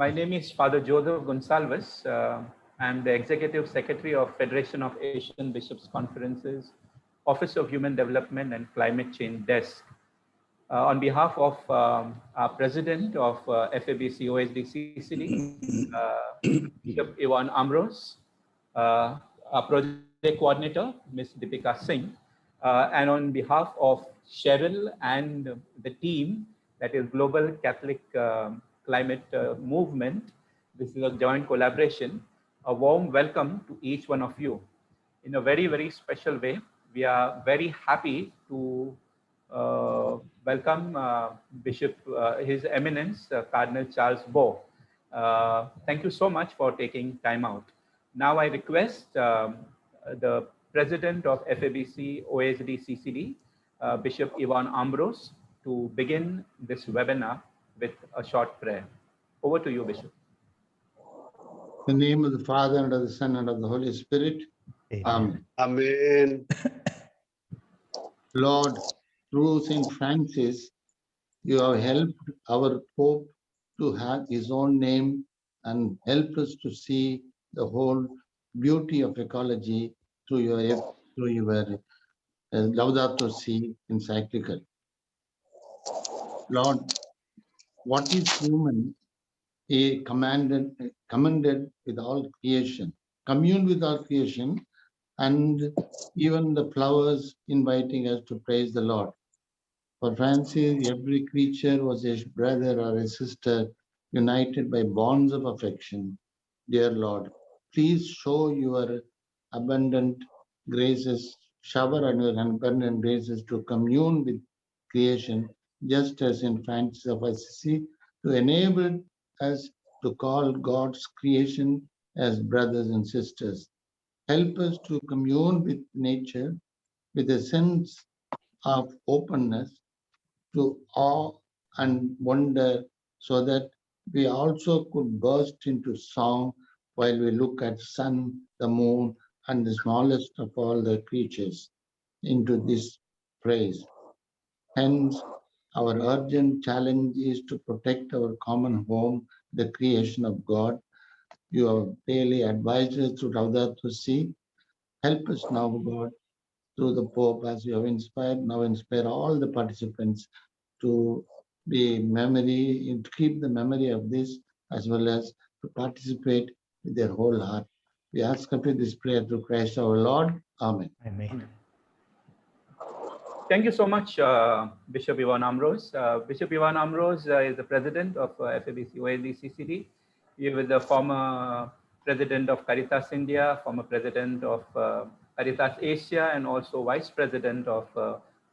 My name is Father Joseph Gonsalves. I'm the Executive Secretary of Federation of Asian Bishops Conferences, Office of Human Development and Climate Change Desk. On behalf of our President of FABC OSD CCD, Bishop Ivan Ambrose, our Project Coordinator, Ms. Deepika Singh, and on behalf of Cheryl and the team, that is Global Catholic Climate Movement, this is a joint collaboration. A warm welcome to each one of you. In a very, very special way, we are very happy to welcome Bishop, His Eminence, Cardinal Charles Bo. Thank you so much for taking time out. Now I request the President of FABC OSD CCD, Bishop Ivan Ambrose, to begin this webinar with a short prayer. Over to you, Bishop. In the name of the Father, and of the Son, and of the Holy Spirit. Amen. Amen. Lord, through St. Francis, you have helped our Pope to have his own name and helped us to see the whole beauty of ecology through your Laudatosi encyclical. Lord, what is human? He commended with all creation, commune with all creation, and even the flowers inviting us to praise the Lord. For Francis, every creature was a brother or a sister united by bonds of affection. Dear Lord, please show your abundant graces, shower on your abundant graces to commune with creation, just as in Francis of Assisi, to enable us to call God's creation as brothers and sisters. Help us to commune with nature with a sense of openness to awe and wonder, so that we also could burst into song while we look at sun, the moon, and the smallest of all the creatures into this praise. Hence, our urgent challenge is to protect our common home, the creation of God. You have daily advised us through Laudatosi. Help us now, God, through the Pope, as you have inspired, now inspire all the participants to be to keep the memory of this, as well as to participate with their whole heart. We ask after this prayer through Christ our Lord. Amen. Amen. Thank you so much, Bishop Ivan Ambrose. Bishop Ivan Ambrose is the president of FABC OSD CCD. He was the former president of Caritas India, former president of Caritas Asia, and also vice president of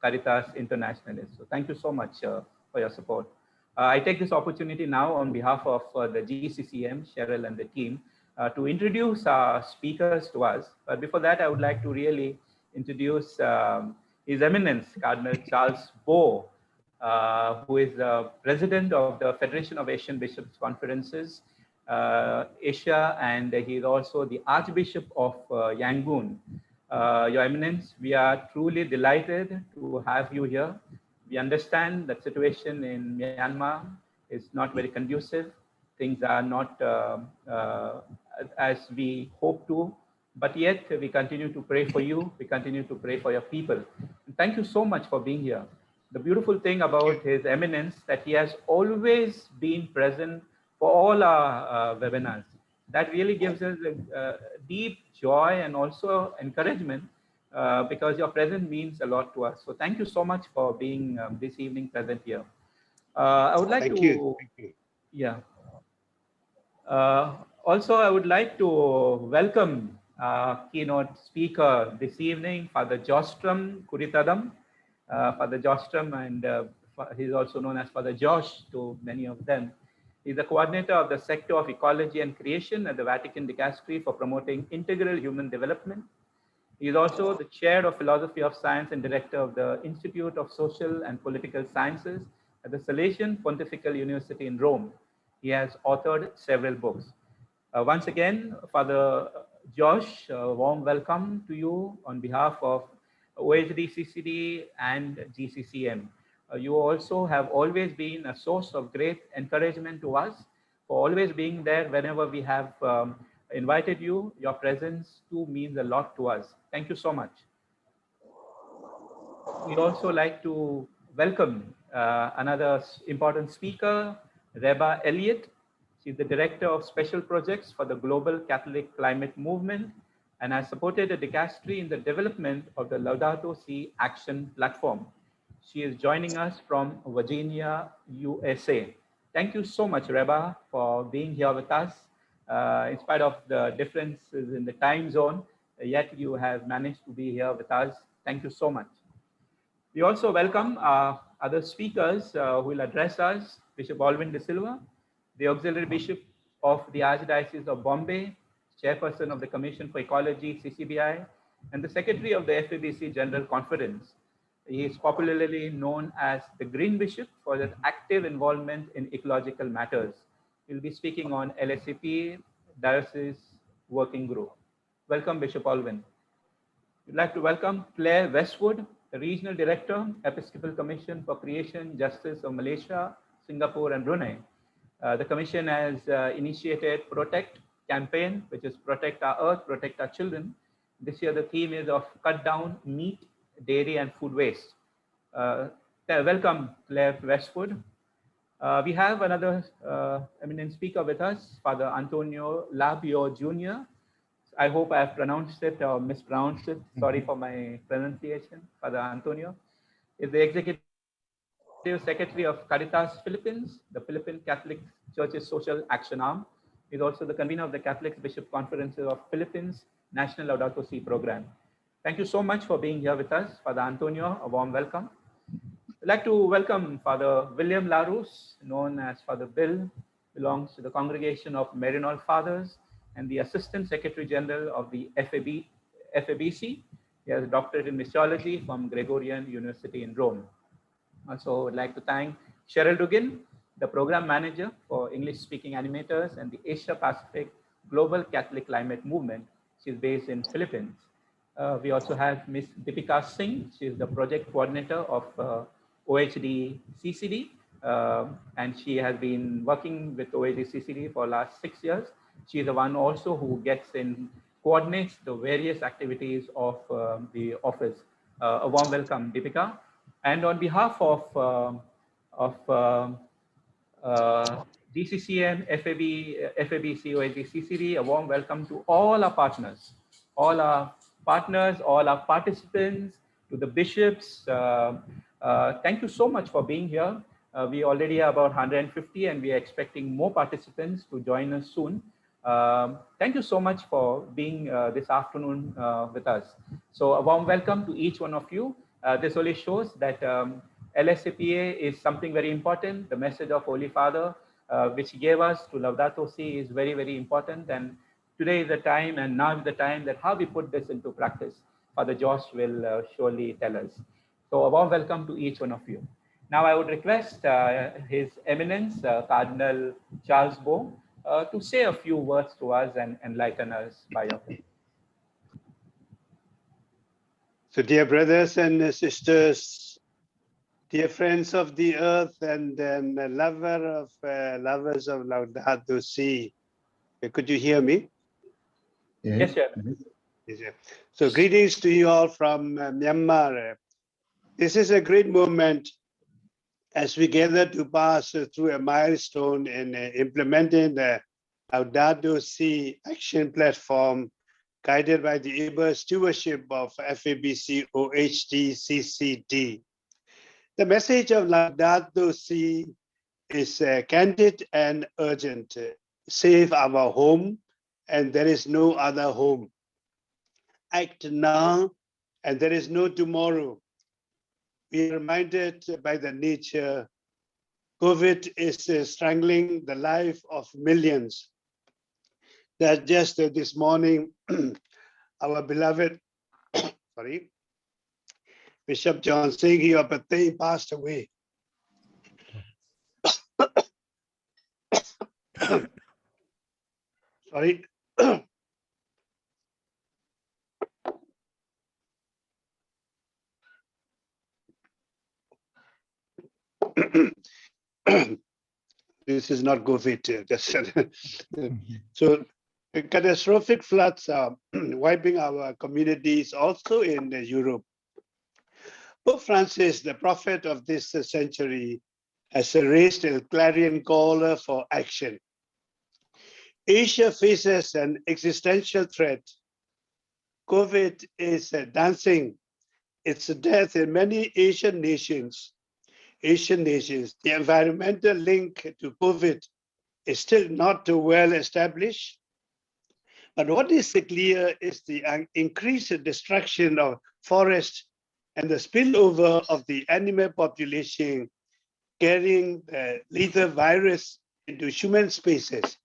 Caritas Internationalis. So thank you so much for your support. I take this opportunity now on behalf of the GCCM, Cheryl and the team, to introduce our speakers to us. But before that, I would like to really introduce His Eminence, Cardinal Charles Bo, who is the president of the Federation of Asian Bishops Conferences, Asia, and he is also the Archbishop of Yangon. Your Eminence, we are truly delighted to have you here. We understand that situation in Myanmar is not very conducive. Things are not as we hope to, but yet we continue to pray for you. We continue to pray for your people. And thank you so much for being here. The beautiful thing about His Eminence that he has always been present for all our webinars. That really gives us a deep joy and also encouragement because your presence means a lot to us. So thank you so much for being this evening present here. I would like Thank to, you. yeah. Also, I would like to welcome keynote speaker this evening, Father Jostram Kuritadam. Father Jostram, and he's also known as Father Josh to many of them. He's the coordinator of the sector of ecology and creation at the Vatican Dicastery for promoting integral human development. He is also the chair of philosophy of science and director of the Institute of Social and Political Sciences at the Salesian Pontifical University in Rome. He has authored several books. Once again, Father Josh, warm welcome to you on behalf of OSD CCD and GCCM. You also have always been a source of great encouragement to us for always being there whenever we have invited you. Your presence too means a lot to us. Thank you so much. We also like to welcome another important speaker, Reba Elliott. She's the Director of Special Projects for the Global Catholic Climate Movement and has supported the dicastery in the development of the Laudatosi Action Platform. She is joining us from Virginia, USA. Thank you so much, Reba, for being here with us. In spite of the differences in the time zone, yet you have managed to be here with us. Thank you so much. We also welcome other speakers who will address us, Bishop Alvin De Silva, the Auxiliary Bishop of the Archdiocese of Bombay, Chairperson of the Commission for Ecology, CCBI, and the Secretary of the FABC General Conference. He is popularly known as the Green Bishop for his active involvement in ecological matters. He will be speaking on LSCP Diocese Working Group. Welcome, Bishop Alvin. We'd like to welcome Claire Westwood, the Regional Director, Episcopal Commission for Creation Justice of Malaysia, Singapore, and Brunei. The Commission has initiated Protect campaign, which is Protect Our Earth, Protect Our Children. This year, the theme is of Cut Down Meat, Dairy, and Food Waste. Welcome, Claire Westwood. We have another eminent speaker with us, Father Antonio Labio Jr. I hope I have pronounced it or mispronounced it. Sorry for my pronunciation. Father Antonio is the Executive Secretary of Caritas Philippines, the Philippine Catholic Church's social action arm. He's also the convener of the Catholic Bishop Conferences of Philippines National Laudatosi program. Thank you so much for being here with us, Father Antonio. A warm welcome. I'd like to welcome Father William Larus, known as Father Bill, belongs to the Congregation of Maryknoll Fathers and the Assistant Secretary General of the FABC. He has a doctorate in missiology from Gregorian University in Rome. Also, I'd like to thank Cheryl Dugan, the Program Manager for English-speaking animators and the Asia-Pacific Global Catholic Climate Movement. She's based in Philippines. We also have Ms. Deepika Singh. She is the Project Coordinator of OHD CCD, and she has been working with OHD CCD for the last 6 years. She is the one also who gets in, coordinates the various activities of the office. A warm welcome, Deepika. And on behalf of DCCM, FABC, OHD CCD, a warm welcome to all our partners, all our participants, to the bishops. Thank you so much for being here. We already have about 150 and we are expecting more participants to join us soon. Thank you so much for being this afternoon with us. So a warm welcome to each one of you. This only shows that LSCPA is something very important. The message of Holy Father, which he gave us to Laudato Si, is very, very important. And today is the time, and now is the time that how we put this into practice. Father Josh will surely tell us. So a warm welcome to each one of you. Now I would request His Eminence, Cardinal Charles Bo, to say a few words to us and enlighten us by your faith. So dear brothers and sisters, dear friends of the earth, and then lovers of Laudato Si, could you hear me? Yes, sir. Yes, sir. So greetings to you all from Myanmar. This is a great moment as we gather to pass through a milestone in implementing the Laudato Si action platform guided by the able stewardship of FABC OHD CCD. The message of Laudato Si is candid and urgent. Save our home, and there is no other home. Act now, and there is no tomorrow. We are reminded by the nature, COVID is strangling the life of millions. That just this morning, our beloved, Bishop John Singhi of Patay passed away. Sorry. This is not COVID. So catastrophic floods are wiping our communities also in Europe. Pope Francis, the prophet of this century, has raised a clarion call for action. Asia faces an existential threat. COVID is dancing its death in many Asian nations. The environmental link to COVID is still not well established. But what is clear is the increased destruction of forests and the spillover of the animal population carrying the lethal virus into human spaces.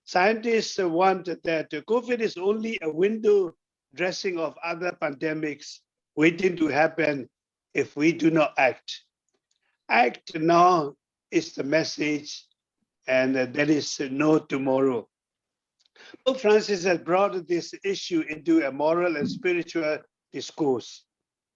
Scientists want that COVID is only a window dressing of other pandemics waiting to happen if we do not act. Act now is the message, and there is no tomorrow. Pope Francis has brought this issue into a moral and spiritual discourse.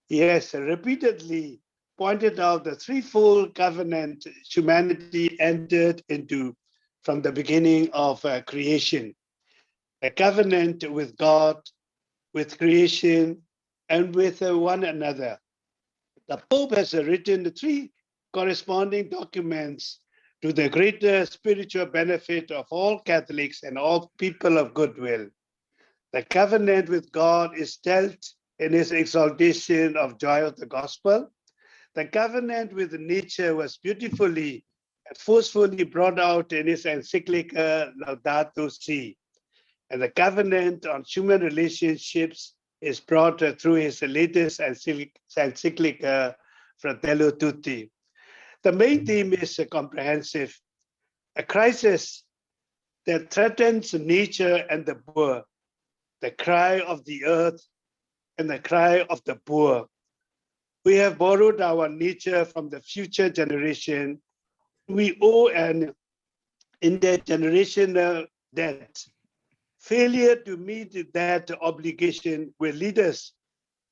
He has repeatedly pointed out the threefold covenant humanity entered into from the beginning of creation. A covenant with God, with creation, and with one another. The Pope has written 3 corresponding documents to the greater spiritual benefit of all Catholics and all people of goodwill. The covenant with God is dealt in his exaltation of joy of the gospel. The covenant with nature was beautifully and forcefully brought out in his encyclical Laudato Si. And the covenant on human relationships is brought through his latest encyclical Fratello Tutti. The main theme is comprehensive, a crisis that threatens nature and the poor, the cry of the earth and the cry of the poor. We have borrowed our nature from the future generation. We owe an intergenerational debt. Failure to meet that obligation will lead us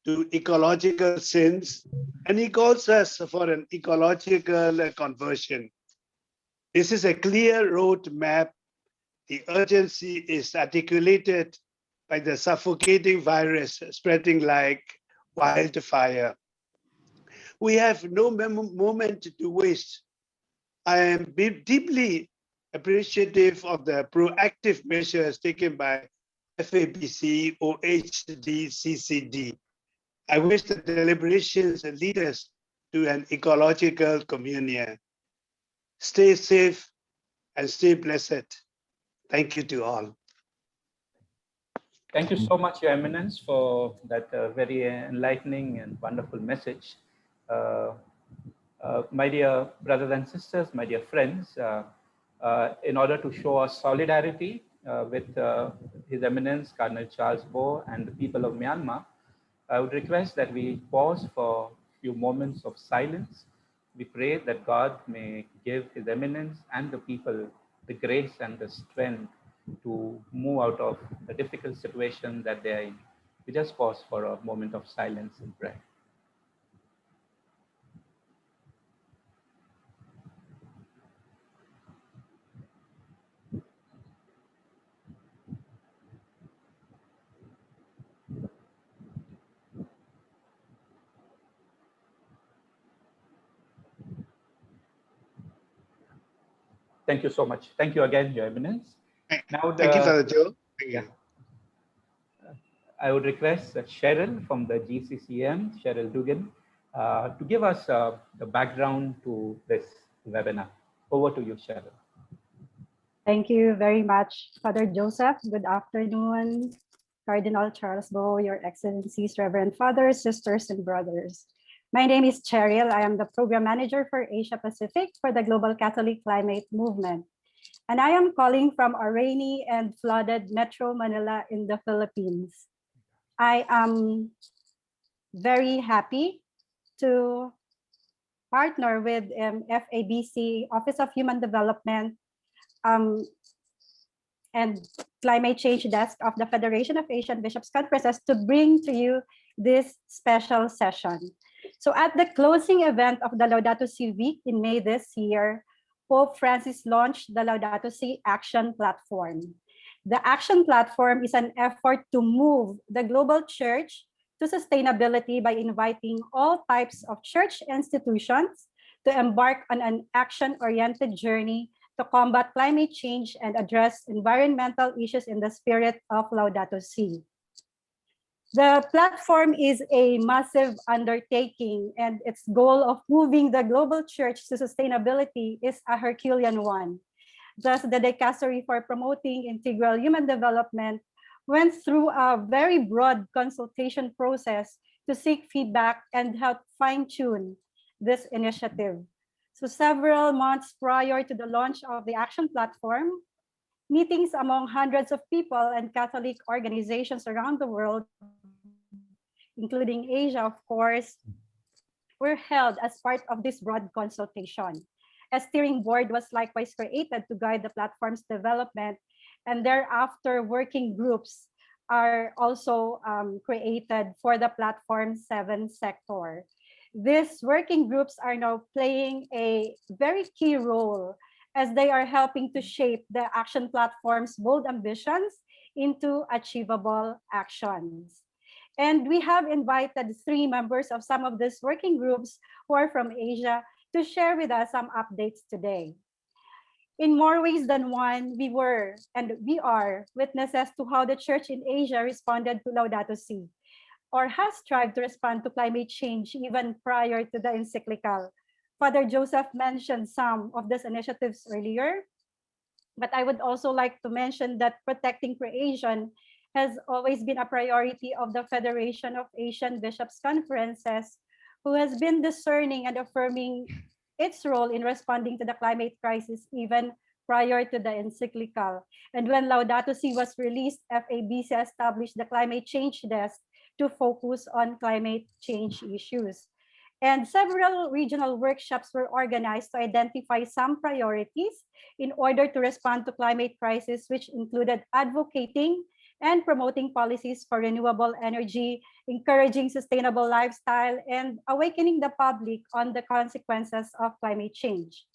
to ecological sins, and he calls us for an ecological conversion. This is a clear roadmap. The urgency is articulated by the suffocating virus spreading like wildfire. We have no moment to waste. I am deeply appreciative of the proactive measures taken by FABC, OHD, CCD. I wish the deliberations lead us to an ecological communion. Stay safe and stay blessed. Thank you to all. Thank you so much, Your Eminence, for that very enlightening and wonderful message. My dear brothers and sisters, my dear friends, in order to show our solidarity with His Eminence Cardinal Charles Bo and the people of Myanmar, I would request that we pause for a few moments of silence. We pray that God may give His Eminence and the people the grace and the strength to move out of the difficult situation that they are in. We just pause for a moment of silence and prayer. Thank you so much. Thank you again, Your Eminence. Now, thank you, Father Joe. Thank you. I would request Cheryl from the GCCM, Cheryl Dugan, to give us the background to this webinar. Over to you, Cheryl. Thank you very much, Father Joseph. Good afternoon, Cardinal Charles Bo, Your Excellencies, Reverend Fathers, Sisters, and Brothers. My name is Cheryl. I am the Program Manager for Asia Pacific for the Global Catholic Climate Movement. And I am calling from a rainy and flooded Metro Manila in the Philippines. I am very happy to partner with FABC, Office of Human Development, and Climate Change Desk of the Federation of Asian Bishops' Conferences to bring to you this special session. So at the closing event of the Laudato Si week in May this year, Pope Francis launched the Laudato Si Action Platform. The Action Platform is an effort to move the global church to sustainability by inviting all types of church institutions to embark on an action-oriented journey to combat climate change and address environmental issues in the spirit of Laudato Si. The platform is a massive undertaking, and its goal of moving the global church to sustainability is a Herculean one. Thus, the Dicastery for Promoting Integral Human Development went through a very broad consultation process to seek feedback and help fine-tune this initiative. So several months prior to the launch of the Action Platform, meetings among hundreds of people and Catholic organizations around the world, including Asia, of course, were held as part of this broad consultation. A steering board was likewise created to guide the platform's development, and thereafter working groups are also created for the platform's 7 sector. These working groups are now playing a very key role as they are helping to shape the action platform's bold ambitions into achievable actions. And we have invited 3 members of some of these working groups who are from Asia to share with us some updates today. In more ways than one, we were and we are witnesses to how the church in Asia responded to Laudato Si, or has strived to respond to climate change even prior to the encyclical. Father Joseph mentioned some of these initiatives earlier, but I would also like to mention that protecting creation has always been a priority of the Federation of Asian Bishops' Conferences, who has been discerning and affirming its role in responding to the climate crisis even prior to the encyclical. And when Laudato Si was released, FABC established the Climate Change Desk to focus on climate change issues. And several regional workshops were organized to identify some priorities in order to respond to climate crisis, which included advocating and promoting policies for renewable energy, encouraging sustainable lifestyle, and awakening the public on the consequences of climate change.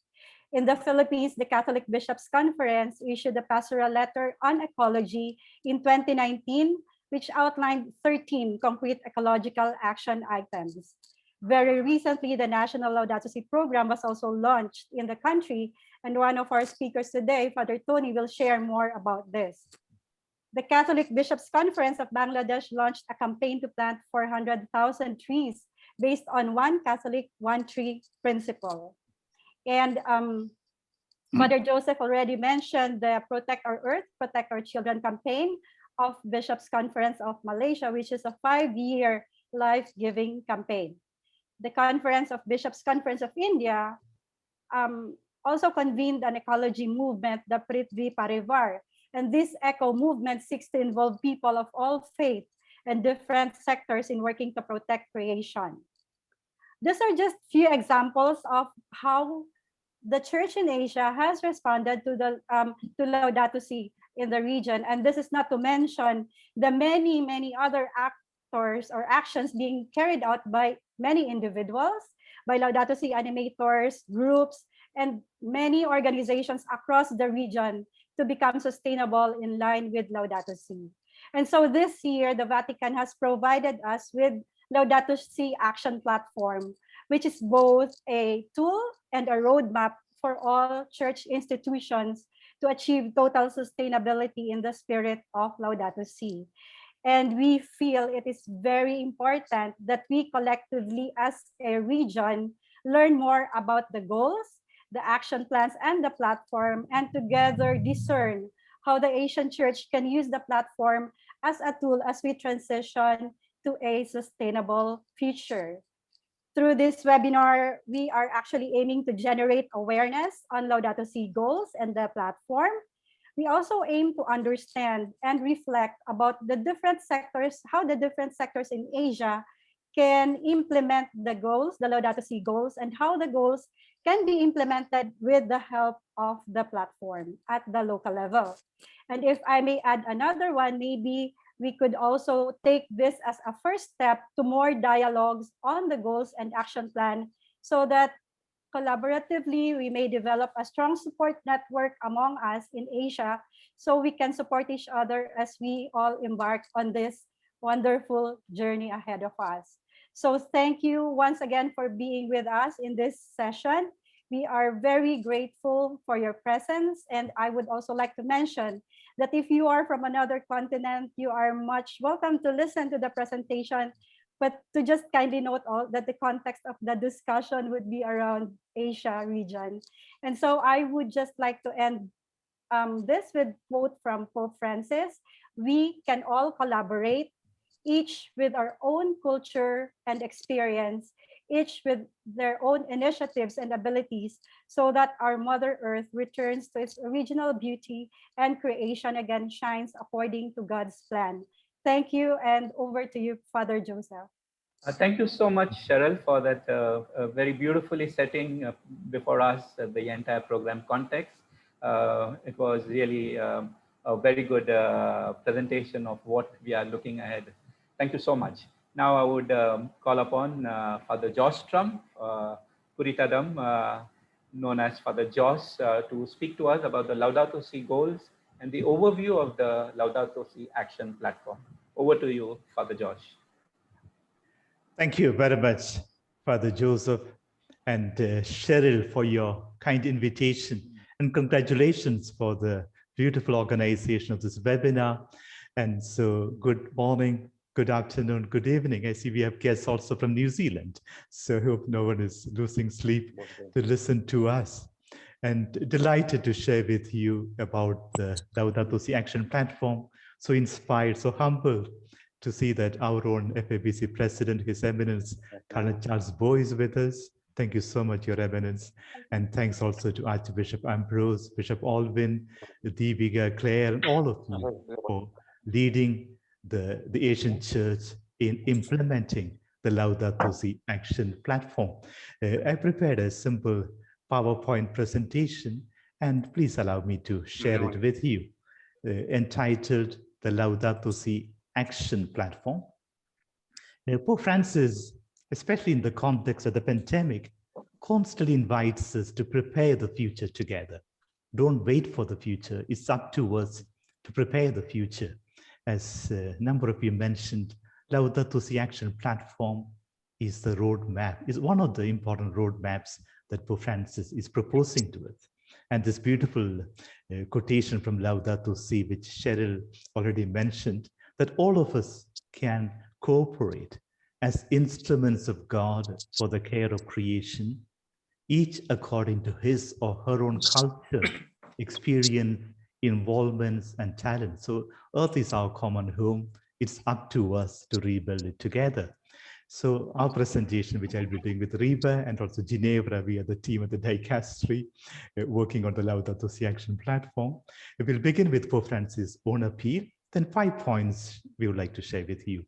In the Philippines, the Catholic Bishops' Conference issued a pastoral letter on ecology in 2019, which outlined 13 concrete ecological action items. Very recently, the National Laudato Si program was also launched in the country, and one of our speakers today, Father Tony, will share more about this. The Catholic Bishops' Conference of Bangladesh launched a campaign to plant 400,000 trees based on One Catholic, One Tree principle. And Father Joseph already mentioned the Protect Our Earth, Protect Our Children campaign of Bishops' Conference of Malaysia, which is a 5-year life-giving campaign. The Conference of Bishops' Conference of India also convened an ecology movement, the Prithvi Parivar. And this eco movement seeks to involve people of all faith and different sectors in working to protect creation. These are just few examples of how the church in Asia has responded to the to Laudato Si in the region. And this is not to mention the many other actors or actions being carried out by many individuals, by Laudato Si animators, groups, and many organizations across the region to become sustainable in line with Laudato Si. And so this year, the Vatican has provided us with Laudato Si Action Platform, which is both a tool and a roadmap for all church institutions to achieve total sustainability in the spirit of Laudato Si. And we feel it is very important that we collectively as a region learn more about the goals, the action plans, and the platform, and together discern how the Asian Church can use the platform as a tool as we transition to a sustainable future. Through this webinar, we are actually aiming to generate awareness on Laudato Si goals and the platform. We also aim to understand and reflect about the different sectors, how the different sectors in Asia can implement the goals, the Laudato Si goals, and how the goals can be implemented with the help of the platform at the local level. And if I may add another one, maybe we could also take this as a first step to more dialogues on the goals and action plan so that collaboratively, we may develop a strong support network among us in Asia so we can support each other as we all embark on this wonderful journey ahead of us. So thank you once again for being with us in this session. We are very grateful for your presence. And I would also like to mention that if you are from another continent, you are much welcome to listen to the presentation. But to just kindly note all that the context of the discussion would be around Asia region. And so I would just like to end this with quote from Pope Francis: "We can all collaborate, each with our own culture and experience, each with their own initiatives and abilities, so that our Mother Earth returns to its original beauty and creation again shines according to God's plan." Thank you, and over to you, Father Joseph. Thank you so much, Cheryl, for that very beautifully setting before us the entire program context. It was really a very good presentation of what we are looking ahead. Thank you so much. Now I would call upon Father Josh Trump, Puritadam, known as Father Josh, to speak to us about the Laudato Si goals and the overview of the Laudato Si action platform. Over to you, Father Josh. Thank you very much, Father Joseph and Cheryl, for your kind invitation, and congratulations for the beautiful organization of this webinar. And so good morning, good afternoon, good evening. I see we have guests also from New Zealand, so I hope no one is losing sleep to listen to us. And delighted to share with you about the Laudato Si Action Platform. So inspired, so humbled to see that our own FABC President, His Eminence, Cardinal Charles Bo, is with us. Thank you so much, Your Eminence. And thanks also to Archbishop Ambrose, Bishop Alvin, Deepica, Claire, and all of you for leading the Asian Church in implementing the Laudato Si Action Platform. I prepared a simple PowerPoint presentation, and please allow me to share it with you, entitled the Laudato Si Action Platform. Pope Francis, especially in the context of the pandemic, constantly invites us to prepare the future together. Don't wait for the future. It's up to us to prepare the future. As a number of you mentioned, Laudato Si Action Platform is the roadmap, is one of the important roadmaps that Pope Francis is proposing to us. And this beautiful quotation from Laudato Si, which Cheryl already mentioned, that all of us can cooperate as instruments of God for the care of creation, each according to his or her own culture, experience, involvements, and talent. So Earth is our common home. It's up to us to rebuild it together. So our presentation, which I'll be doing with Reba and also Ginevra, we are the team at the Dicastery working on the Laudato Si Action Platform. We'll begin with Pope Francis' own appeal, then 5 points we would like to share with you.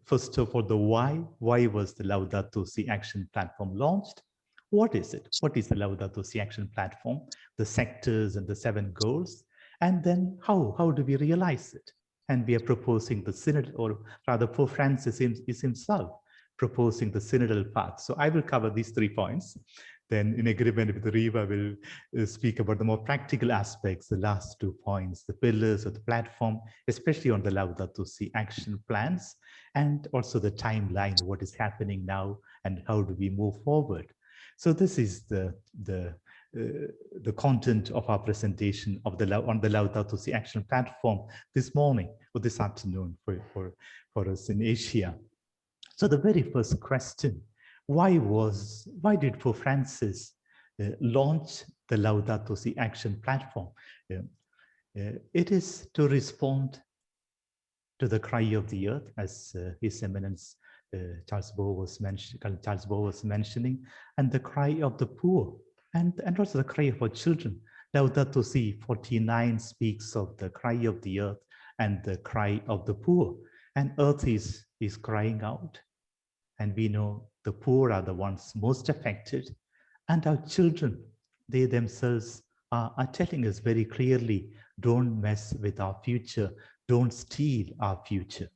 First of all, the why. Why was the Laudato Si Action Platform launched? What is it? What is the Laudato Si Action Platform? The sectors and the 7 goals. And then how do we realize it? And we are proposing the synod, or rather Pope Francis is himself proposing the synodal path. So I will cover these 3 points. Then in agreement with Reva, we'll speak about the more practical aspects, the last 2 points, the pillars of the platform, especially on the Laudato Si action plans, and also the timeline, what is happening now and how do we move forward. So this is the content of our presentation of on the Laudato Si Action Platform this morning or this afternoon for us in Asia. So the very first question, why did Pope Francis launch the Laudato Si Action Platform? It is to respond to the cry of the earth, as His Eminence Charles Bo was mentioning, and the cry of the poor, and also the cry of our children. Laudato Si 49 speaks of the cry of the earth and the cry of the poor, and earth is crying out, and we know the poor are the ones most affected, and our children, they themselves are telling us very clearly, don't mess with our future, don't steal our future.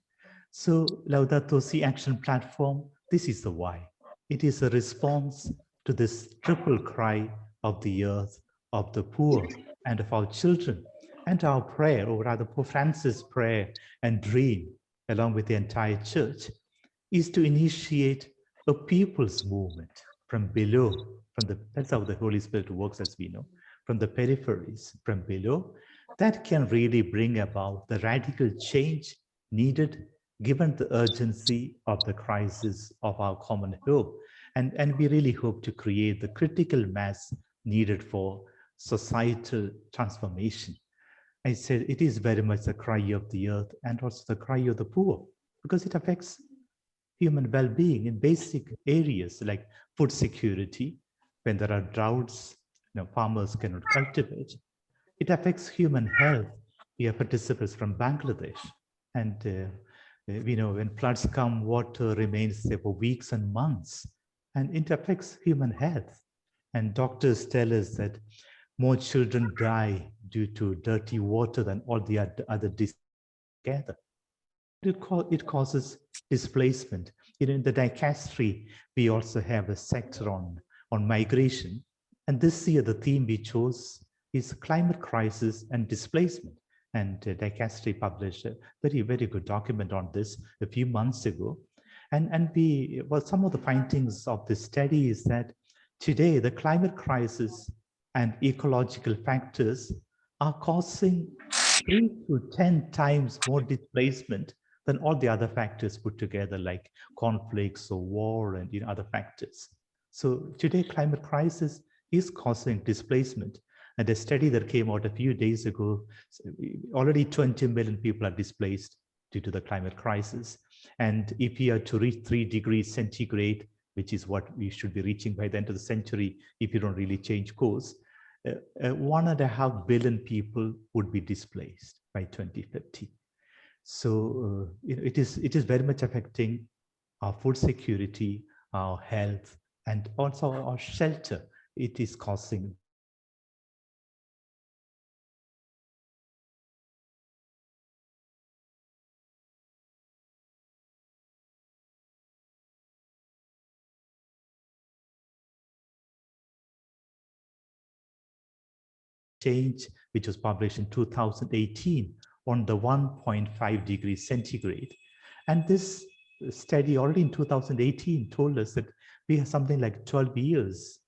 So Laudato Si Action Platform, this is the why. It is a response to this triple cry of the earth, of the poor, and of our children. And our prayer, or rather Pope Francis' prayer and dream, along with the entire church, is to initiate a people's movement from below, that's how the Holy Spirit works, as we know, from the peripheries, from below, that can really bring about the radical change needed given the urgency of the crisis of our common hope. And we really hope to create the critical mass needed for societal transformation. I said it is very much the cry of the earth and also the cry of the poor, because it affects human well-being in basic areas like food security. When there are droughts, farmers cannot cultivate. It affects human health. We have participants from Bangladesh, and we know when floods come, water remains there for weeks and months, and it affects human health. And doctors tell us that more children die due to dirty water than all the other diseases together. It causes displacement. In the dicastery, we also have a sector on migration. And this year, the theme we chose is climate crisis and displacement. And dicastery published a very, very good document on this a few months ago. And some of the findings of this study is that today, the climate crisis and ecological factors are causing 3 to 10 times more displacement than all the other factors put together, like conflicts or war and other factors. So today, climate crisis is causing displacement. And a study that came out a few days ago, already 20 million people are displaced due to the climate crisis. And if we are to reach 3 degrees centigrade, which is what we should be reaching by the end of the century, if you don't really change course, 1.5 billion people would be displaced by 2050. So it is very much affecting our food security, our health, and also our shelter. It is causing change, which was published in 2018 on the 1.5 degrees centigrade. And this study already in 2018 told us that we have something like 12 years.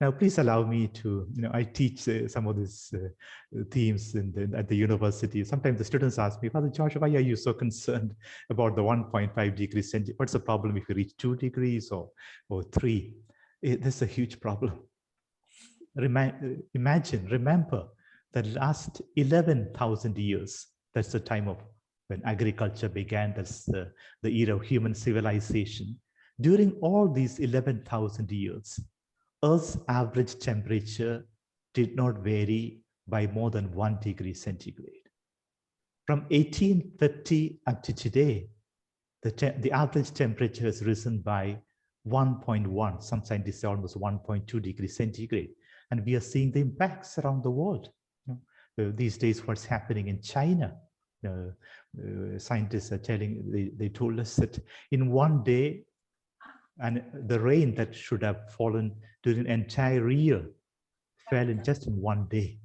Now, please allow me to, I teach some of these themes at the university. Sometimes the students ask me, Father Josh, why are you so concerned about the 1.5 degrees centigrade? What's the problem if you reach 2 degrees or 3? That's a huge problem. Remember the last 11,000 years, that's the time of when agriculture began, that's the era of human civilization. During all these 11,000 years, Earth's average temperature did not vary by more than 1 degree centigrade. From 1850 up to today, the average temperature has risen by 1.1, some scientists say almost 1.2 degrees centigrade. And we are seeing the impacts around the world. These days, what's happening in China? Scientists are they told us that in one day, and the rain that should have fallen during an entire year fell in just in one day.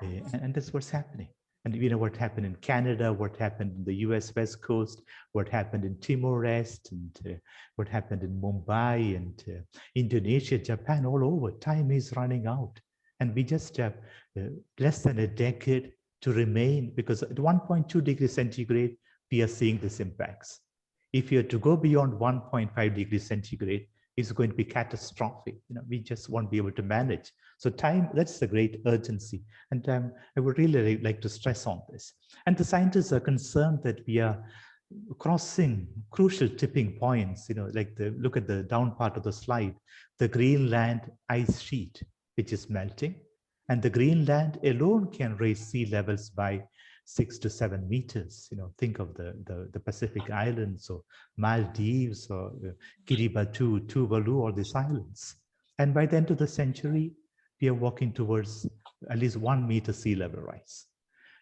And that's what's happening. And we know what happened in Canada, what happened in the US West Coast, what happened in Timor-Leste, and what happened in Mumbai and Indonesia, Japan, all over. Time is running out. And we just have less than a decade to remain, because at 1.2 degrees centigrade, we are seeing these impacts. If you are to go beyond 1.5 degrees centigrade, it's going to be catastrophic. We just won't be able to manage. So time, that's the great urgency. And I would really like to stress on this. And the scientists are concerned that we are crossing crucial tipping points, like look at the down part of the slide, the Greenland ice sheet, which is melting. And the Greenland alone can raise sea levels by 6 to 7 meters. Think of the Pacific Islands or Maldives or Kiribati, Tuvalu, all these islands. And by the end of the century, we are walking towards at least 1 meter sea level rise.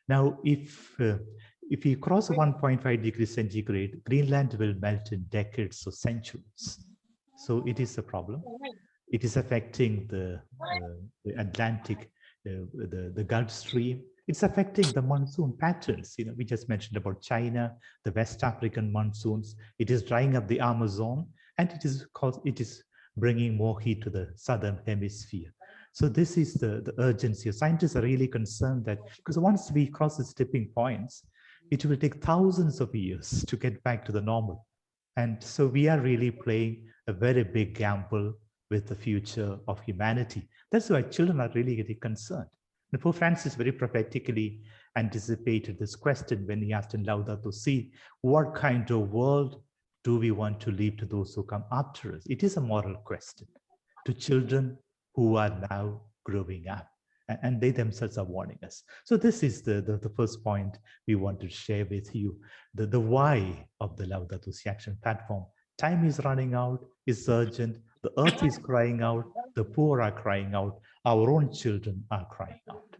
Now, if we cross 1.5 degrees centigrade, Greenland will melt in decades or centuries. So it is a problem. It is affecting the Atlantic, the Gulf Stream. It's affecting the monsoon patterns. You know, we just mentioned about China, the West African monsoons. It is drying up the Amazon, and it is bringing more heat to the southern hemisphere. So this is the urgency. Scientists are really concerned that because once we cross these tipping points, it will take thousands of years to get back to the normal. And so we are really playing a very big gamble with the future of humanity. That's why children are really getting concerned. And Pope Francis very prophetically anticipated this question when he asked in Laudato Si, what kind of world do we want to leave to those who come after us? It is a moral question to children who are now growing up, and they themselves are warning us. So this is the first point we want to share with you, the why of the Laudato Si Action Platform. Time is running out, it's urgent, the earth is crying out, the poor are crying out, our own children are crying out.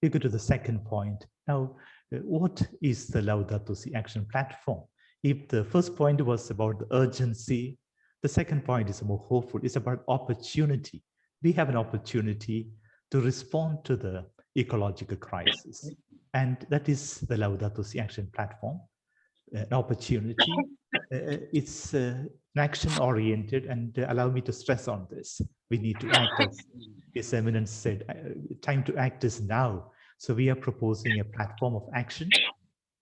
We go to the second point. Now, what is the Laudato Si Action Platform? If the first point was about the urgency, the second point is more hopeful. It's about opportunity. We have an opportunity to respond to the ecological crisis. And that is the Laudato Si Action Platform, an opportunity. It's an action-oriented, and allow me to stress on this. We need to act, as His Eminence said, time to act is now. So we are proposing a platform of action,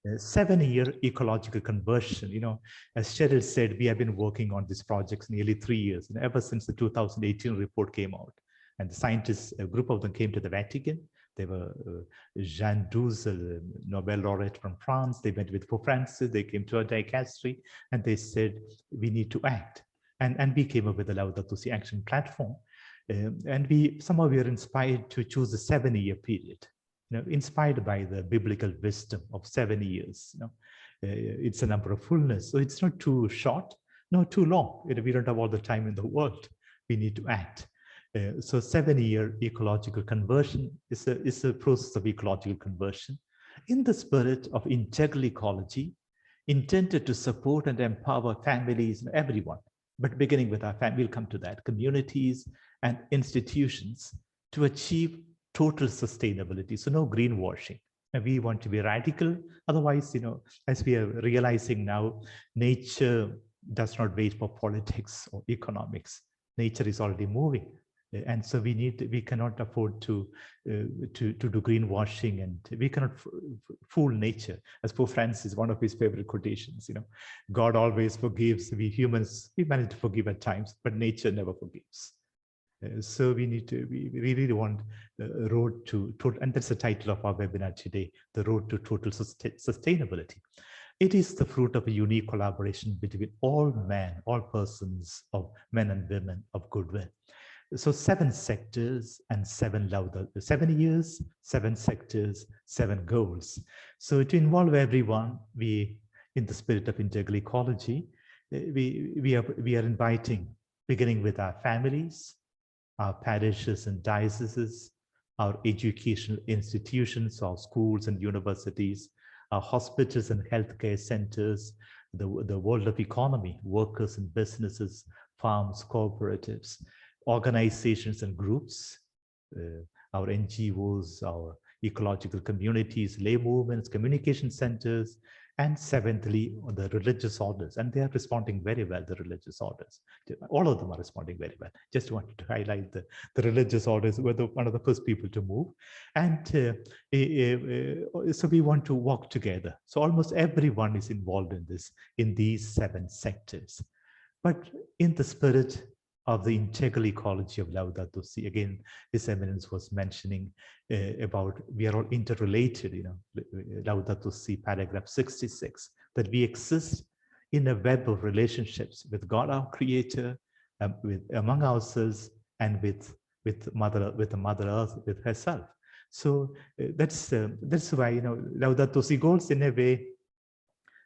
a 7-year ecological conversion. You know, as Cheryl said, we have been working on this project nearly 3 years, and ever since the 2018 report came out. And the scientists, a group of them came to the Vatican. They were Jean Douze, the Nobel laureate from France. They met with Pope Francis. They came to a dicastery, and they said, we need to act. And we came up with the Laudato Si Action Platform. And somehow we are inspired to choose a 7-year period, you know, inspired by the biblical wisdom of 7 years. You know, it's a number of fullness. So it's not too short, not too long. You know, we don't have all the time in the world. We need to act. So 7-year ecological conversion is a process of ecological conversion in the spirit of integral ecology, intended to support and empower families and everyone, but beginning with our family, we'll come to that, communities and institutions to achieve total sustainability. So no greenwashing. And we want to be radical. Otherwise, you know, as we are realizing now, nature does not wait for politics or economics. Nature is already moving. And so we cannot afford to do greenwashing, and we cannot fool nature. As Pope Francis, one of his favorite quotations, you know, God always forgives. We humans, we manage to forgive at times, but nature never forgives. So we really want the road to total, and that's the title of our webinar today, the road to total sustainability. It is the fruit of a unique collaboration between all men, all persons of men and women of goodwill. So 7 sectors and 7 Laudato, 7 years, 7 sectors, 7 goals. So to involve everyone, we, in the spirit of integral ecology, we are inviting, beginning with our families, our parishes and dioceses, our educational institutions, our schools and universities, our hospitals and healthcare centers, the world of economy, workers and businesses, farms, cooperatives, organizations and groups, our NGOs, our ecological communities, lay movements, communication centers, and 7thly, the religious orders. And they are responding very well, the religious orders. All of them are responding very well. Just wanted to highlight the religious orders were one of the first people to move. And so we want to work together. So almost everyone is involved in this, in these 7 sectors. But in the spirit of the integral ecology of Laudato Si. Again, His Eminence was mentioning about we are all interrelated, you know, Laudato Si, paragraph 66, that we exist in a web of relationships with God, our Creator, among ourselves, and with the Mother Earth, with herself. So that's why, you know, Laudato Si goals in a way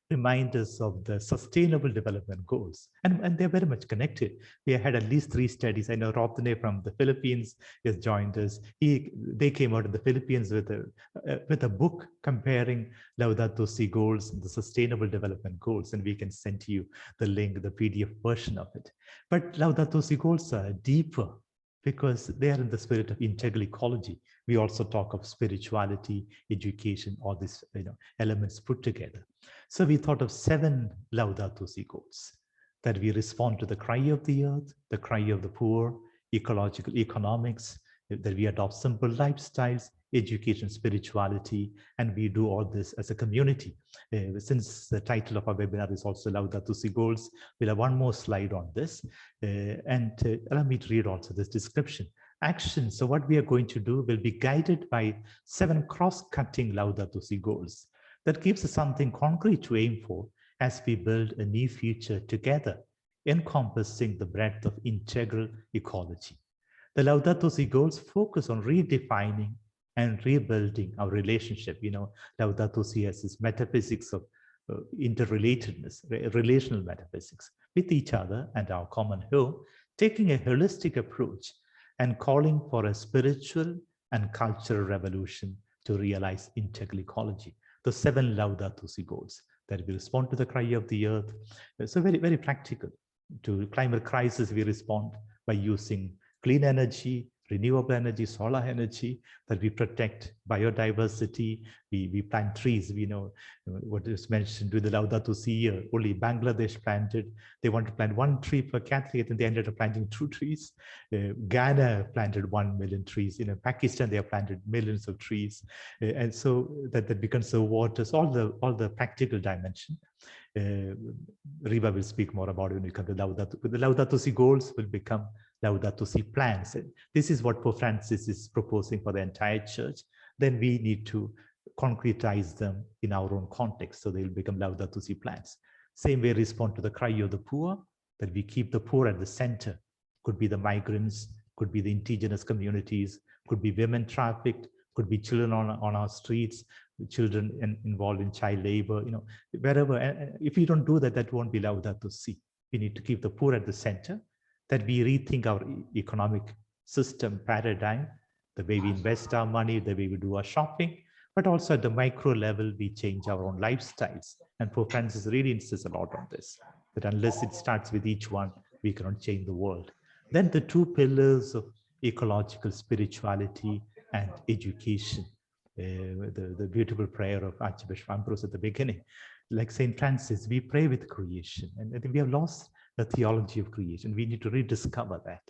remind us of the sustainable development goals, and they're very much connected. We had at least 3 studies. I know Robdane from the Philippines has joined us. They came out of the Philippines with a book comparing Laudato Si goals and the sustainable development goals, and we can send you the link, the PDF version of it. But Laudato Si goals are deeper. because they are in the spirit of integral ecology. We also talk of spirituality, education, all these elements put together. So we thought of 7 Laudatosi goals, that we respond to the cry of the earth, the cry of the poor, ecological economics, that we adopt simple lifestyles, education, spirituality, and we do all this as a community. Since the title of our webinar is also Laudatosi goals, we'll have one more slide on this. Allow me to read also this description. Action. So what we are going to do will be guided by 7 cross-cutting Laudatosi goals. That gives us something concrete to aim for as we build a new future together, encompassing the breadth of integral ecology. The Laudatosi goals focus on redefining and rebuilding our relationship. Laudato Si has this metaphysics of interrelatedness, relational metaphysics with each other and our common home, taking a holistic approach and calling for a spiritual and cultural revolution to realize integral ecology. The 7 Laudato Si goals, that we respond to the cry of the earth. So very, very practical. To climate crisis, we respond by using clean energy, renewable energy, solar energy, that we protect biodiversity, we plant trees. We know what is mentioned with the Laudato Si year, only Bangladesh planted. They want to plant 1 tree per Catholic, and they ended up planting 2 trees. Ghana planted 1 million trees. Pakistan, they have planted millions of trees. And so that they conserve waters, all the practical dimension. Riva will speak more about it when we come to Laudato. The Laudato Si goals will become Laudato Si plans. This is what Pope Francis is proposing for the entire church. Then we need to concretize them in our own context, so they will become Laudato Si plans. Same way, respond to the cry of the poor, that we keep the poor at the center. Could be the migrants, could be the indigenous communities, could be women trafficked, could be children on our streets, children involved in child labor, wherever. And if we don't do that, that won't be Laudato Si. We need to keep the poor at the center, that we rethink our economic system paradigm, the way we invest our money, the way we do our shopping, but also at the micro level, we change our own lifestyles. And Pope Francis really insists a lot on this, that unless it starts with each one, we cannot change the world. Then the 2 pillars of ecological spirituality and education, the beautiful prayer of Archbishop Ambrose at the beginning. Like St. Francis, we pray with creation, and I think we have lost the theology of creation. We need to rediscover that.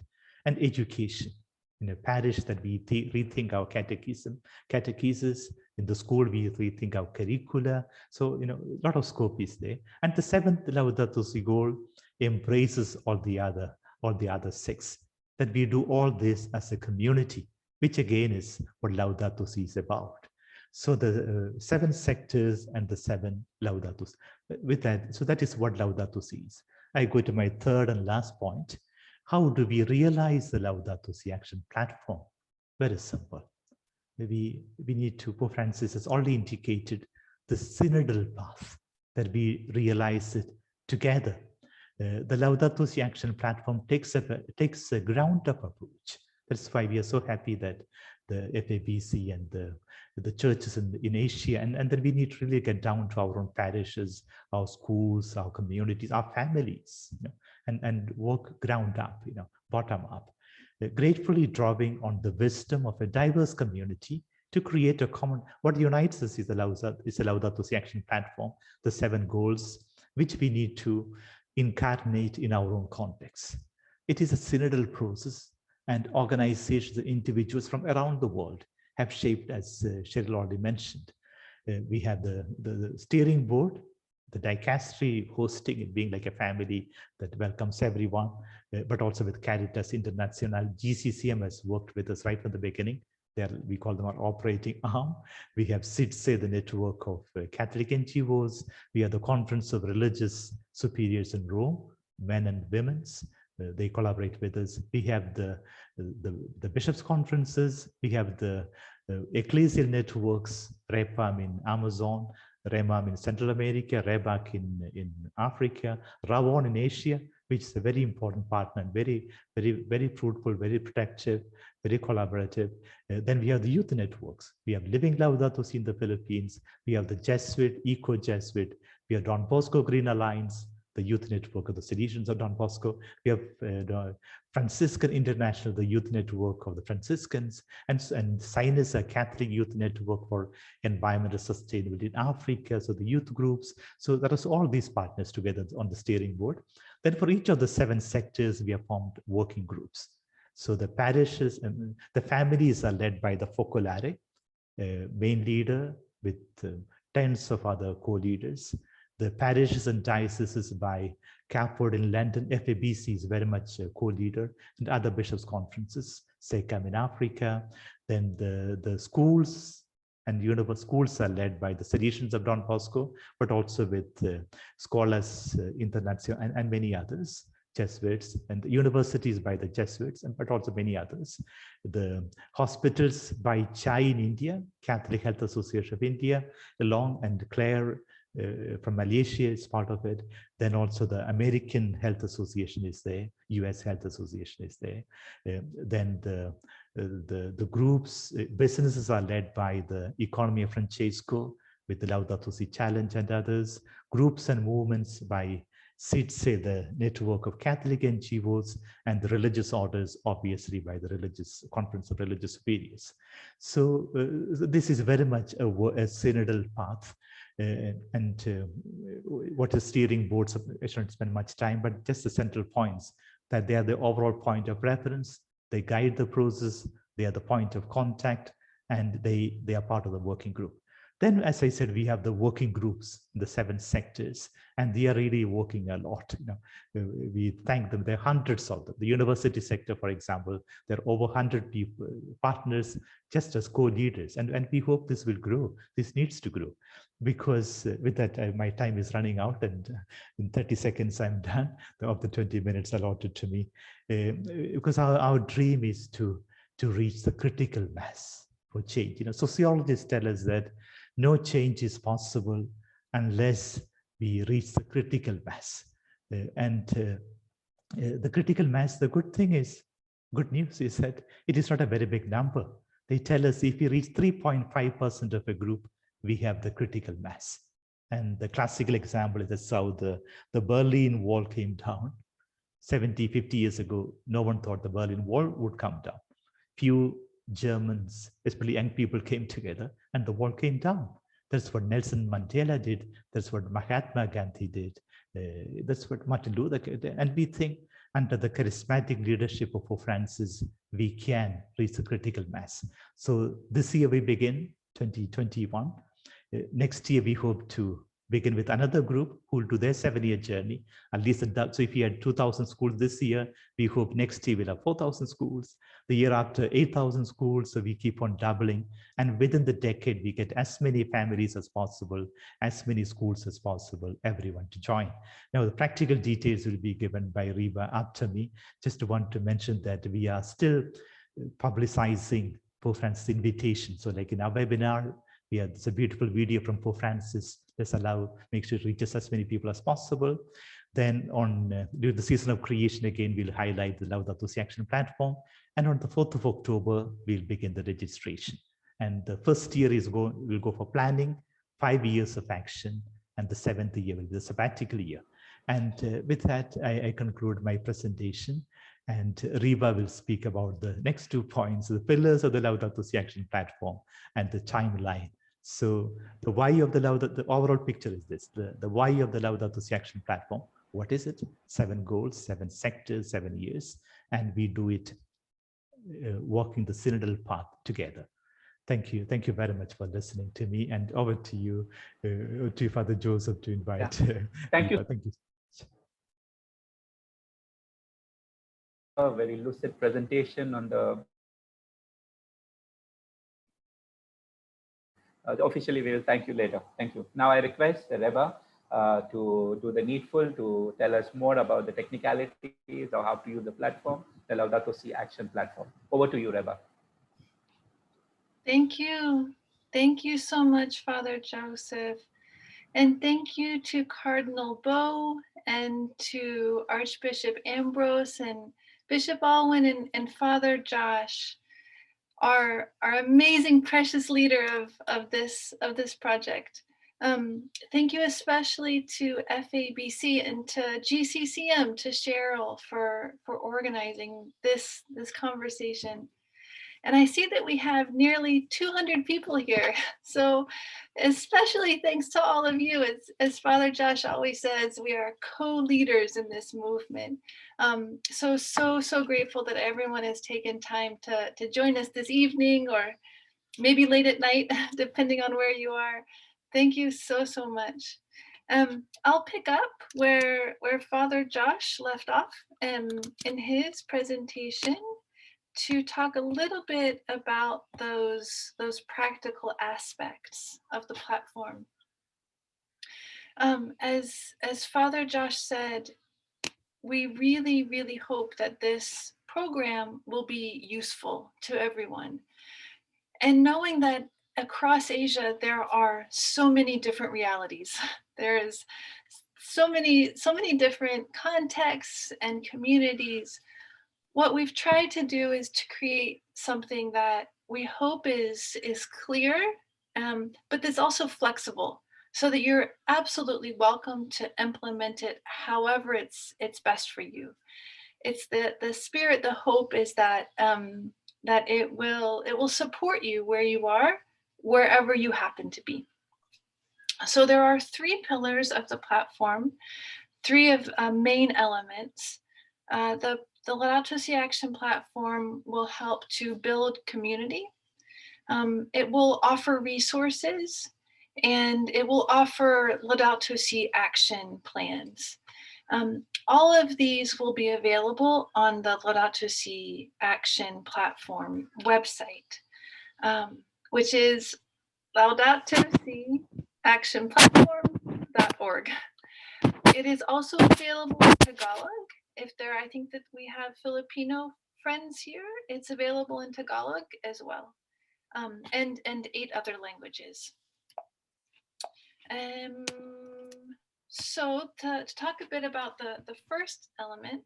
And education, in a parish, that we rethink our catechesis. In the school, we rethink our curricula. So, a lot of scope is there. And the 7th Laudato Si goal embraces all the other 6, that we do all this as a community, which again is what Laudato Si is about. So the 7 sectors and the 7 Laudatos. With that, so that is what Laudato Si is. I go to my 3rd and last point. How do we realize the Laudato Si action platform? Very simple. We need to, Pope Francis has already indicated the synodal path, that we realize it together. The Laudato Si action platform takes a ground-up approach. That's why we are so happy that the FABC and the churches in Asia, and then we need to really get down to our own parishes, our schools, our communities, our families, and work ground up, bottom up, gratefully drawing on the wisdom of a diverse community to create a common. What unites us is the Laudato Si action platform, the 7 goals, which we need to incarnate in our own context. It is a synodal process, and organizations, individuals from around the world have shaped, as Cheryl already mentioned. We have the steering board, the dicastery hosting it, being like a family that welcomes everyone, but also with Caritas International. GCCM has worked with us right from the beginning. We call them our operating arm. We have SIDSE, the network of Catholic NGOs. We have the Conference of Religious Superiors in Rome, men and women's. They collaborate with us. We have the bishops' conferences. We have the ecclesial networks, REPAM in Amazon, REMAM in Central America, REBAC in Africa, RAWON in Asia, which is a very important partner, and very, very, very fruitful, very protective, very collaborative. Then we have the youth networks. We have Living Laudato Si in the Philippines. We have the Jesuit, Eco-Jesuit. We have Don Bosco Green Alliance, the youth network of the Salesians of Don Bosco. We have the Franciscan International, the youth network of the Franciscans, and Sinus, a Catholic youth network for environmental sustainability in Africa, so the youth groups. So that is all these partners together on the steering board. Then for each of the 7 sectors, we have formed working groups. So the parishes and the families are led by the Focolare, main leader with tens of other co-leaders. The parishes and dioceses by Capford in London, FABC is very much a co-leader, and other bishops' conferences, SECAM in Africa. Then the schools and university schools are led by the Salesians of Don Bosco, but also with Scholars International and many others, Jesuits, and the universities by the Jesuits, but also many others. The hospitals by CHAI in India, Catholic Health Association of India, along, and Claire from Malaysia is part of it. Then also the American Health Association is there, US Health Association is there. Then the groups, businesses are led by the Economy of Francesco with the Laudatosi Challenge and others. Groups and movements by SIDSE, the network of Catholic NGOs, and the religious orders, obviously by the Religious Conference of Religious Superiors. So this is very much a synodal path. What is steering boards, I shouldn't spend much time, but just the central points, that they are the overall point of reference, they guide the process, they are the point of contact, and they are part of the working group. Then, as I said, we have the working groups, the 7 sectors, and they are really working a lot. We thank them. There are hundreds of them. The university sector, for example, there are over 100 people, partners, just as co-leaders, and we hope this will grow. This needs to grow, because with that, my time is running out, and in 30 seconds I'm done of the 20 minutes allotted to me, because our dream is to reach the critical mass for change. Sociologists tell us that no change is possible unless we reach the critical mass. The critical mass, the good news is that it is not a very big number. They tell us if we reach 3.5% of a group, we have the critical mass. And the classical example is how the Berlin Wall came down. 50 years ago, no one thought the Berlin Wall would come down. Few Germans, especially young people, came together and the wall came down. That's what Nelson Mandela did. That's what Mahatma Gandhi did. That's what Martin Luther King did. And we think under the charismatic leadership of Pope Francis, we can reach the critical mass. So this year we begin 2021. Next year we hope to begin with another group who will do their 7-year journey, at least. So if we had 2,000 schools this year, we hope next year we'll have 4,000 schools, the year after 8,000 schools. So we keep on doubling, and within the decade we get as many families as possible, as many schools as possible, everyone to join. Now the practical details will be given by Reba after me. Just want to mention that we are still publicizing Pope Francis' invitation. So like in our webinar, we have a beautiful video from Pope Francis. Let's make sure it reaches as many people as possible. Then during the season of creation, again, we'll highlight the Laudatosi Action Platform. And on the 4th of October, we'll begin the registration. And the first year will go for planning, 5 years of action, and the 7th year will be the sabbatical year. And with that, I conclude my presentation. And Reba will speak about the next 2 points, the pillars of the Laudatosi Action Platform and the timeline. So the why of the overall picture is this, the why of the Laudato Action Platform. What is it? 7 goals, 7 sectors, 7 years, and we do it walking the synodal path together. Thank you. Thank you very much for listening to me, and over to you, to Father Joseph, to invite. Yeah. Thank you. Thank you. A very lucid presentation on the officially, we will thank you later. Thank you. Now I request Reba to do the needful, to tell us more about the technicalities of how to use the platform, the Laudato Si Action Platform. Over to you, Reba. Thank you. Thank you so much, Father Joseph. And thank you to Cardinal Bo and to Archbishop Ambrose and Bishop Alwyn and Father Josh, our amazing, precious leader of this project. Thank you especially to FABC and to GCCM, to Cheryl for organizing this conversation. And I see that we have nearly 200 people here. So especially thanks to all of you. As Father Josh always says, we are co-leaders in this movement. So grateful that everyone has taken time to join us this evening, or maybe late at night, depending on where you are. Thank you so much. I'll pick up where Father Josh left off in his presentation, to talk a little bit about those practical aspects of the platform. As Father Josh said, we really hope that this program will be useful to everyone. And knowing that across Asia, there are so many different realities. There's so many different contexts and communities. What we've tried to do is to create something that we hope is clear, but that's also flexible, so that you're absolutely welcome to implement it however it's best for you. It's the spirit, the hope is that that it will support you where you are, wherever you happen to be. So there are 3 pillars of the platform, 3 of main elements. The Laudatosi Action Platform will help to build community. It will offer resources, and it will offer Laudatosi action plans. All of these will be available on the Laudatosi Action Platform website, which is laudatosiactionplatform.org. It is also available in Tagalog. I think that we have Filipino friends here, it's available in Tagalog as well, and 8 other languages. So to talk a bit about the first element,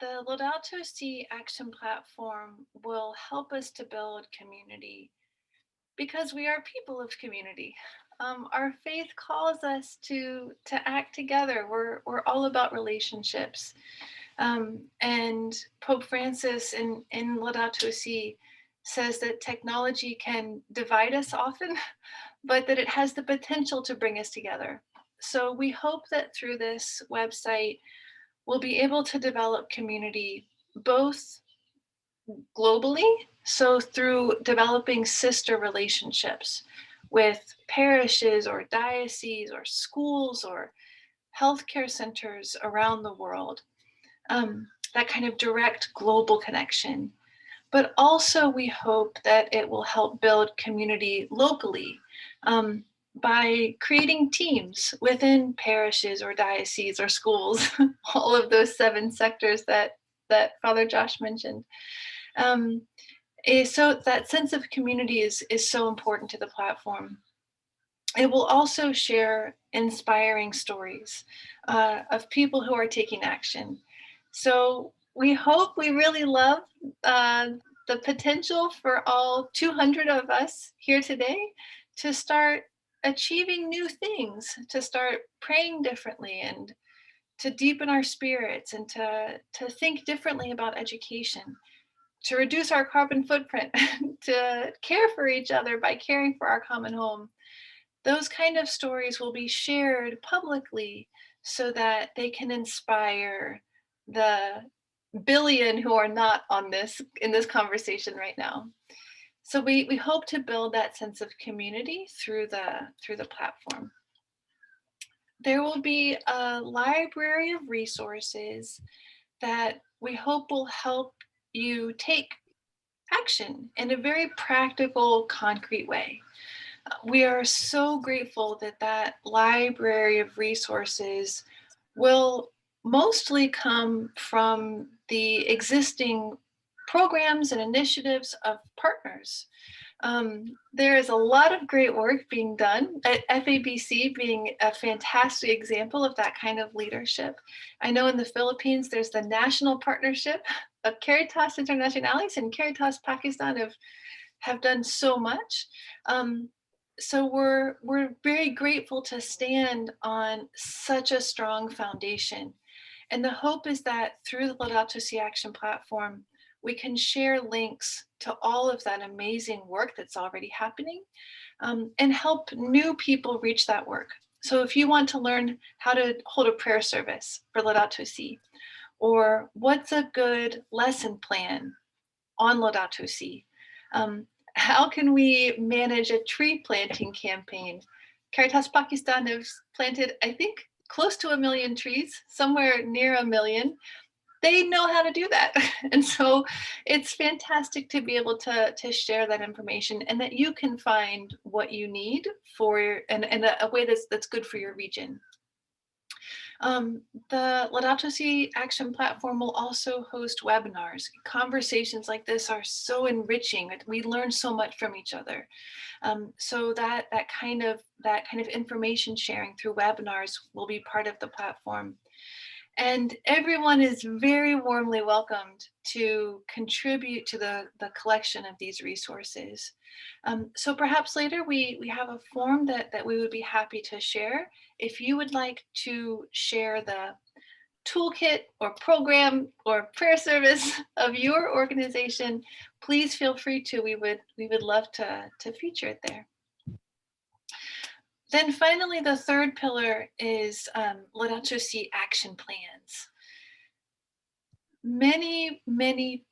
the Laudatosi Action Platform will help us to build community, because we are people of community. Our faith calls us to act together. We're all about relationships. And Pope Francis in Laudato Si says that technology can divide us often, but that it has the potential to bring us together. So we hope that through this website, we'll be able to develop community both globally, so through developing sister relationships with parishes or dioceses or schools or healthcare centers around the world, that kind of direct global connection. But also we hope that it will help build community locally, by creating teams within parishes or dioceses or schools, all of those 7 sectors that Father Josh mentioned. So that sense of community is so important to the platform. It will also share inspiring stories of people who are taking action. So we really love the potential for all 200 of us here today to start achieving new things, to start praying differently, and to deepen our spirits, and to think differently about education, to reduce our carbon footprint, to care for each other by caring for our common home. Those kind of stories will be shared publicly so that they can inspire the billion who are not in this conversation right now. So we hope to build that sense of community through the platform. There will be a library of resources that we hope will help you take action in a very practical, concrete way. We are so grateful that library of resources will mostly come from the existing programs and initiatives of partners. There is a lot of great work being done, at FABC being a fantastic example of that kind of leadership. I know in the Philippines, there's the national partnership of Caritas Internationalis, and Caritas Pakistan have done so much. So we're very grateful to stand on such a strong foundation. And the hope is that through the Laudatosi Action Platform, we can share links to all of that amazing work that's already happening, and help new people reach that work. So if you want to learn how to hold a prayer service for Laudatosi, or what's a good lesson plan on Laudatosi, how can we manage a tree planting campaign? Caritas Pakistan has planted, I think, close to 1 million trees, somewhere near 1 million. They know how to do that. And so it's fantastic to be able to share that information, and that you can find what you need for, and a way that's good for your region. The Laudatosi Action Platform will also host webinars. Conversations like this are so enriching. We learn so much from each other. So that kind of information sharing through webinars will be part of the platform. And everyone is very warmly welcomed to contribute to the collection of these resources. So perhaps later we have a form that we would be happy to share. If you would like to share the toolkit or program or prayer service of your organization, please feel free to. We would love to feature it there. Then finally, the third pillar is Laudatosi action plans. Many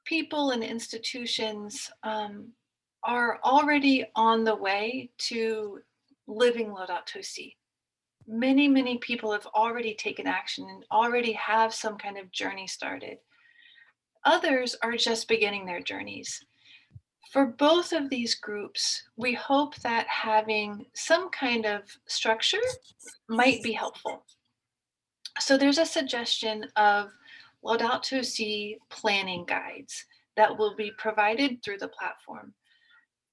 people and institutions are already on the way to living Laudatosi. Many people have already taken action and already have some kind of journey started. Others are just beginning their journeys. For both of these groups, we hope that having some kind of structure might be helpful. So there's a suggestion of Laudato Si planning guides that will be provided through the platform.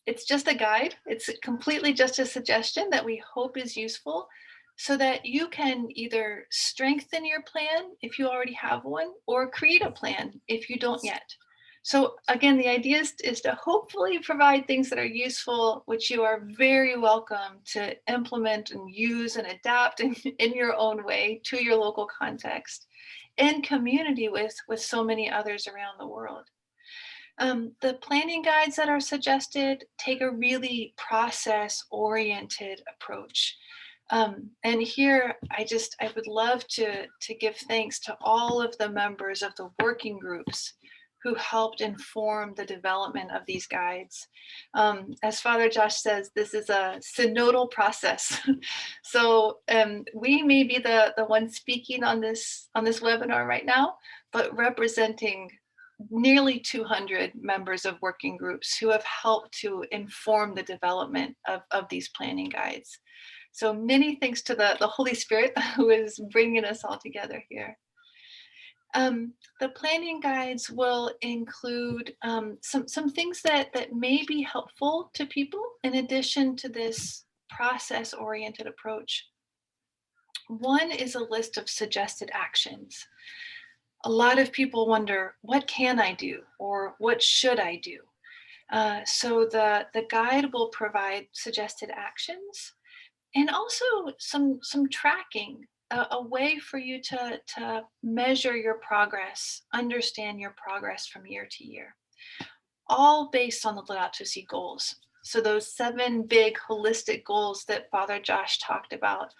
It's just a guide. It's completely just a suggestion that we hope is useful, so that you can either strengthen your plan if you already have one, or create a plan if you don't yet. So again, the idea is to hopefully provide things that are useful, which you are very welcome to implement and use and adapt in your own way to your local context, in community with so many others around the world. The planning guides that are suggested take a really process-oriented approach. And here, I would love to give thanks to all of the members of the working groups who helped inform the development of these guides. As Father Josh says, this is a synodal process. So we may be the one speaking on this webinar right now, but representing nearly 200 members of working groups who have helped to inform the development of these planning guides. So many thanks to the Holy Spirit who is bringing us all together here. The planning guides will include some things that may be helpful to people in addition to this process-oriented approach. One is a list of suggested actions. A lot of people wonder, what can I do, or what should I do? So the guide will provide suggested actions, and also some tracking, a way for you to measure your progress, understand your progress from year to year, all based on the Laudato Si goals. So those 7 big holistic goals that Father Josh talked about,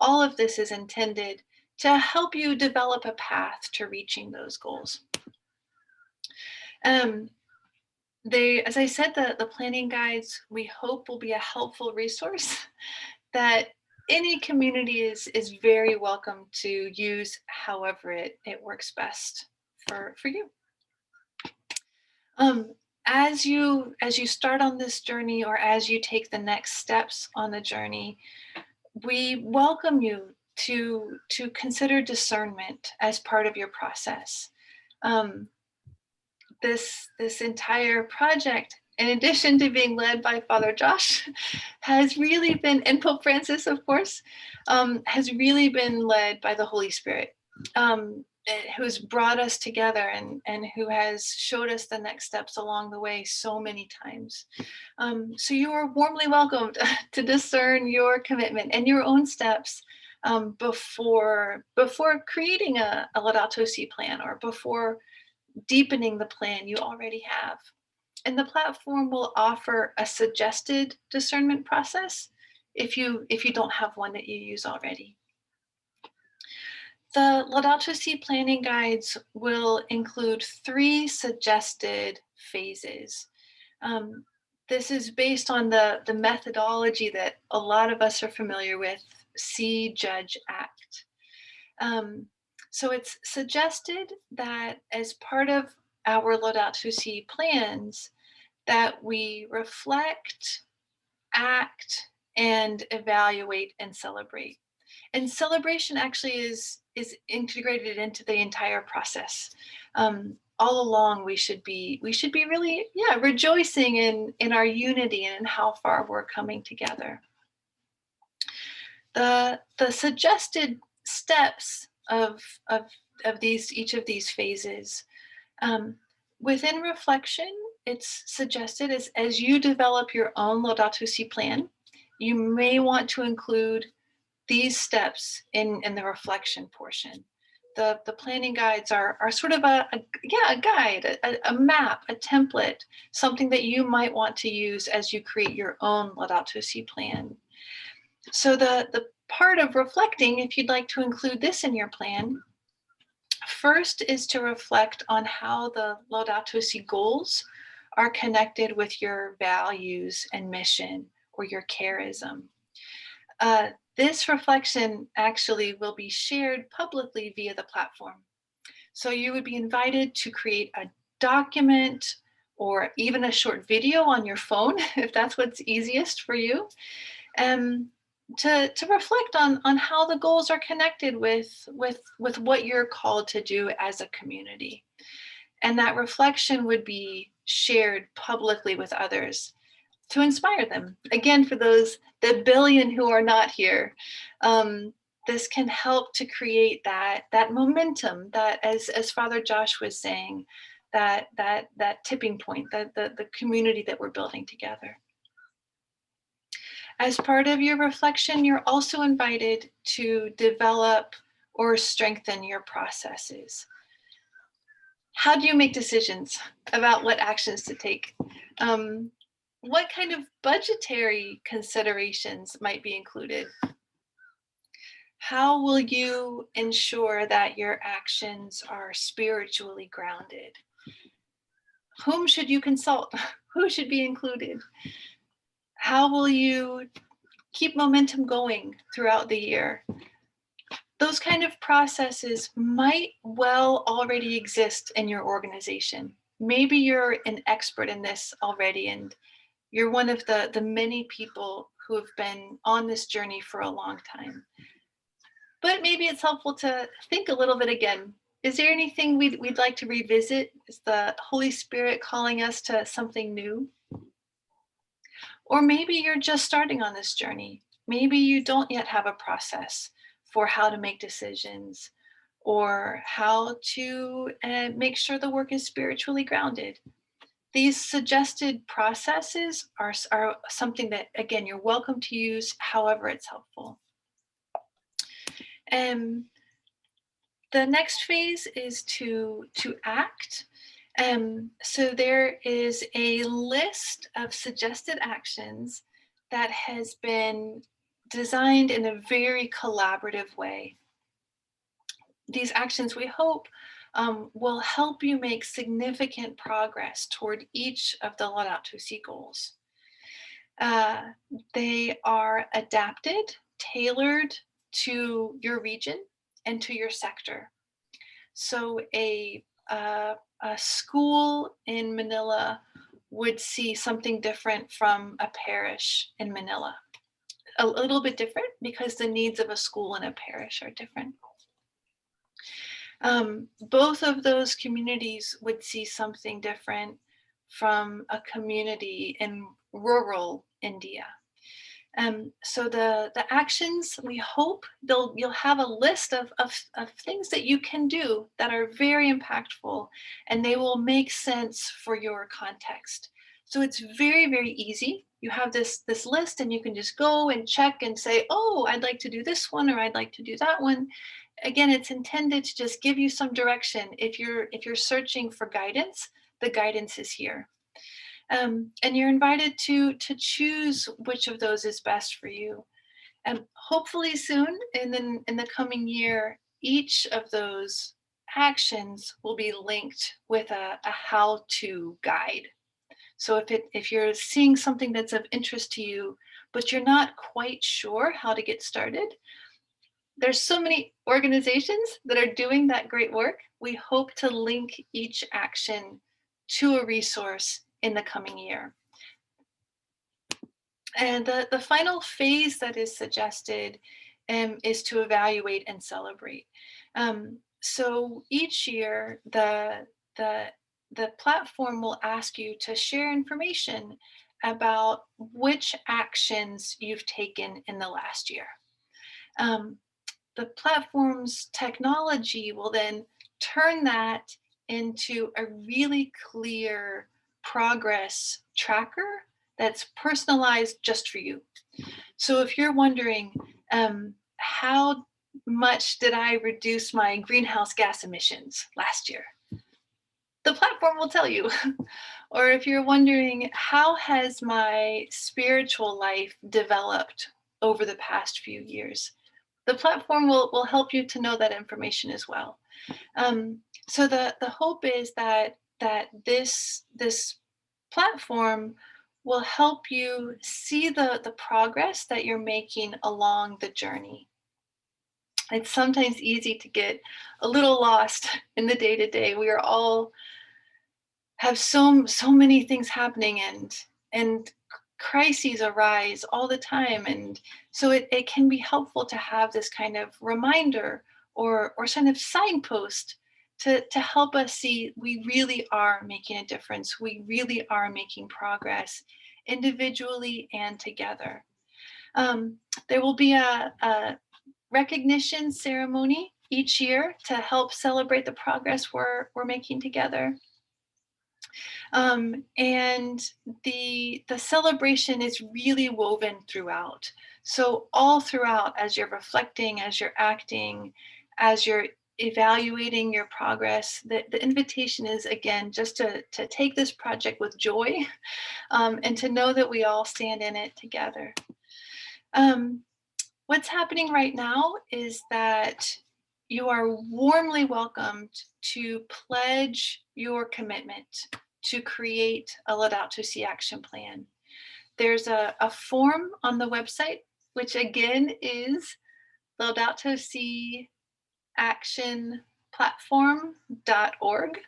all of this is intended to help you develop a path to reaching those goals. As I said, the planning guides, we hope, will be a helpful resource that any community is very welcome to use however it works best for you. As you start on this journey, or as you take the next steps on the journey, we welcome you to consider discernment as part of your process. This entire project, in addition to being led by Father Josh, has really been, and Pope Francis, of course, has really been led by the Holy Spirit. who's brought us together and who has showed us the next steps along the way so many times. So you are warmly welcomed to discern your commitment and your own steps before creating a Laudatosi plan or before deepening the plan you already have. And the platform will offer a suggested discernment process if you don't have one that you use already. The Laudatosi planning guides will include 3 suggested phases. This is based on the methodology that a lot of us are familiar with, see, judge, act. So it's suggested that as part of our Laudatosi plans, that we reflect, act, and evaluate and celebrate. And celebration actually is integrated into the entire process. All along, we should be really, rejoicing in our unity and in how far we're coming together. The suggested steps of each of these phases, within reflection, it's suggested as you develop your own Laudatosi plan, you may want to include these steps in the reflection portion. The planning guides are sort of a guide, a map, a template, something that you might want to use as you create your own Laudatosi plan. So the part of reflecting, if you'd like to include this in your plan, first is to reflect on how the Laudatosi goals are connected with your values and mission or your charism. This reflection actually will be shared publicly via the platform. So you would be invited to create a document or even a short video on your phone, if that's what's easiest for you, to reflect on how the goals are connected with what you're called to do as a community. And that reflection would be shared publicly with others to inspire them. Again, for the billion who are not here, this can help to create that momentum, that as Father Josh was saying, that tipping point, the community that we're building together. As part of your reflection, you're also invited to develop or strengthen your processes. How do you make decisions about what actions to take? What kind of budgetary considerations might be included? How will you ensure that your actions are spiritually grounded? Whom should you consult? Who should be included? How will you keep momentum going throughout the year? Those kind of processes might well already exist in your organization. Maybe you're an expert in this already and you're one of the many people who have been on this journey for a long time. But maybe it's helpful to think a little bit again. Is there anything we'd like to revisit? Is the Holy Spirit calling us to something new? Or maybe you're just starting on this journey. Maybe you don't yet have a process for how to make decisions or how to make sure the work is spiritually grounded. These suggested processes are something that, again, you're welcome to use however it's helpful. The next phase is to act. So there is a list of suggested actions that has been designed in a very collaborative way. These actions, we hope, will help you make significant progress toward each of the Laudatosi goals. They are adapted, tailored to your region and to your sector. So a school in Manila would see something different from a parish in Manila. A little bit different because the needs of a school and a parish are different. Both of those communities would see something different from a community in rural India. So the actions, we hope you'll have a list of things that you can do that are very impactful, and they will make sense for your context. So it's very, very easy. You have this list, and you can just go and check and say, oh, I'd like to do this one, or I'd like to do that one. Again, it's intended to just give you some direction. If you're searching for guidance, the guidance is here. And you're invited to choose which of those is best for you. And hopefully soon, in the coming year, each of those actions will be linked with a how-to guide. So if you're seeing something that's of interest to you, but you're not quite sure how to get started, there's so many organizations that are doing that great work. We hope to link each action to a resource in the coming year. And the final phase that is suggested is to evaluate and celebrate. So each year, the platform will ask you to share information about which actions you've taken in the last year. The platform's technology will then turn that into a really clear progress tracker that's personalized just for you. So if you're wondering, how much did I reduce my greenhouse gas emissions last year? The platform will tell you. Or if you're wondering, how has my spiritual life developed over the past few years? The platform will help you to know that information as well. So the hope is that this platform will help you see the progress that you're making along the journey. It's sometimes easy to get a little lost in the day-to-day. We are all have so many things happening, and crises arise all the time, and so it can be helpful to have this kind of reminder or kind of signpost to help us see we really are making a difference. We really are making progress individually and together. There will be a recognition ceremony each year to help celebrate the progress we're making together. And the celebration is really woven throughout. So all throughout, as you're reflecting, as you're acting, as you're evaluating your progress, the invitation is, again, just to take this project with joy, and to know that we all stand in it together. What's happening right now is that you are warmly welcomed to pledge your commitment to create a Laudatosi action plan. There's a form on the website, which again is laudatosiactionplatform.org.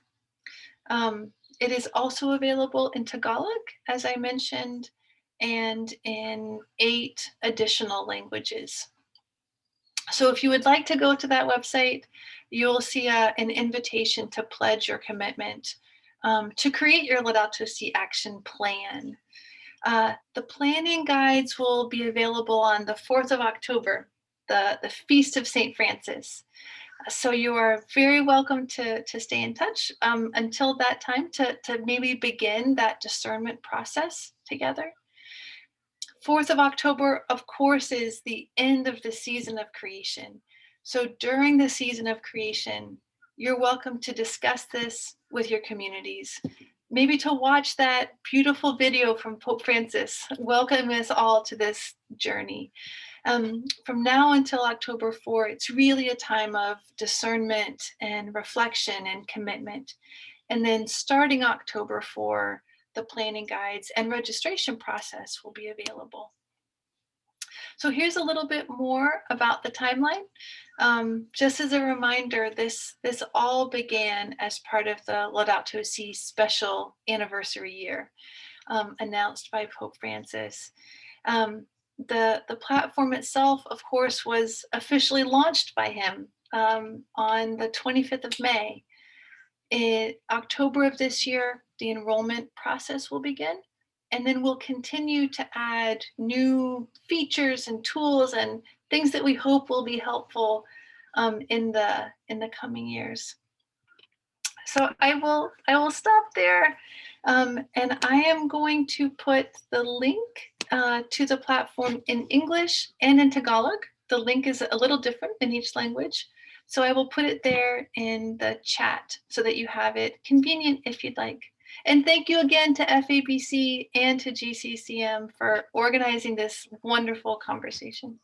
It is also available in Tagalog, as I mentioned, and in 8 additional languages. So if you would like to go to that website, you will see an invitation to pledge your commitment to create your Laudatosi action plan. The planning guides will be available on the 4th of October, the Feast of St. Francis. So you are very welcome to stay in touch until that time to maybe begin that discernment process together. 4th of October, of course, is the end of the season of creation. So during the season of creation, you're welcome to discuss this with your communities. Maybe to watch that beautiful video from Pope Francis, welcoming us all to this journey. From now until October 4, it's really a time of discernment and reflection and commitment. And then starting October 4, the planning guides and registration process will be available. So here's a little bit more about the timeline. Just as a reminder, this all began as part of the Laudato Si special anniversary year, announced by Pope Francis. The platform itself, of course, was officially launched by him on the 25th of May. In October of this year, the enrollment process will begin, And then we'll continue to add new features and tools and things that we hope will be helpful in the coming years. So I will stop there, and I am going to put the link to the platform in English and in Tagalog. The link is a little different in each language, so I will put it there in the chat so that you have it convenient if you'd like. And thank you again to FABC and to GCCM for organizing this wonderful conversation.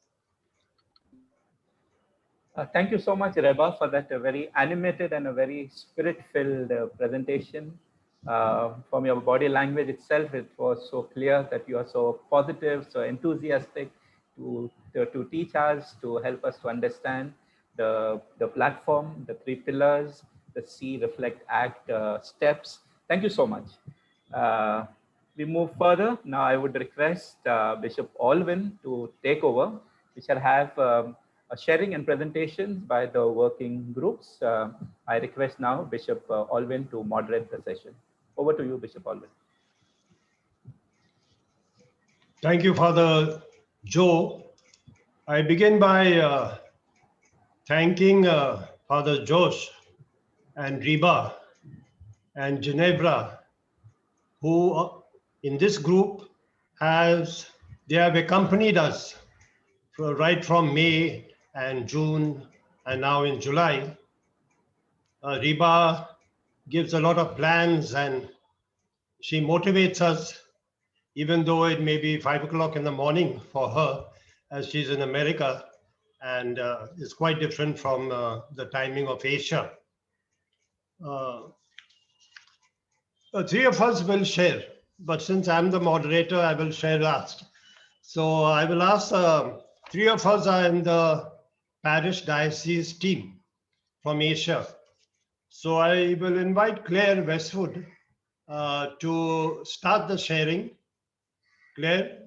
Thank you so much, Reba, for that very animated and a very spirit-filled presentation. From your body language itself, it was so clear that you are so positive, so enthusiastic to teach us, to help us to understand the platform, the 3 pillars, the see, reflect, act steps. Thank you so much. We move further. Now I would request Bishop Alvin to take over. We shall have a sharing and presentations by the working groups. I request now Bishop Alvin to moderate the session. Over to you, Bishop Alvin. Thank you, Father Joe. I begin by thanking Father Josh and Reba and Ginevra, who in this group they have accompanied us right from May and June and now in July. Reba gives a lot of plans and she motivates us, even though it may be 5 o'clock in the morning for her, as she's in America, and it's quite different from the timing of Asia. The 3 of us will share, but since I'm the moderator, I will share last. So I will ask, 3 of us are in the Parish Diocese team from Asia. So I will invite Claire Westwood to start the sharing. Claire?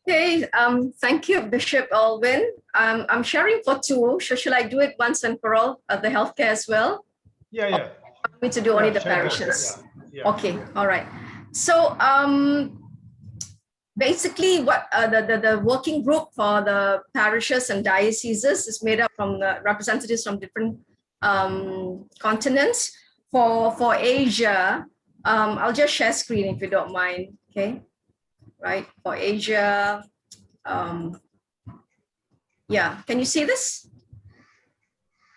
Okay, thank you, Bishop Alvin. I'm sharing for 2, so should I do it once and for all, the healthcare as well? Yeah. Or me to do only the parishes? Yeah. Okay, all right. So basically what the working group for the parishes and dioceses is made up from the representatives from different continents. For Asia, I'll just share screen if you don't mind, okay? Right, for Asia, yeah, can you see this?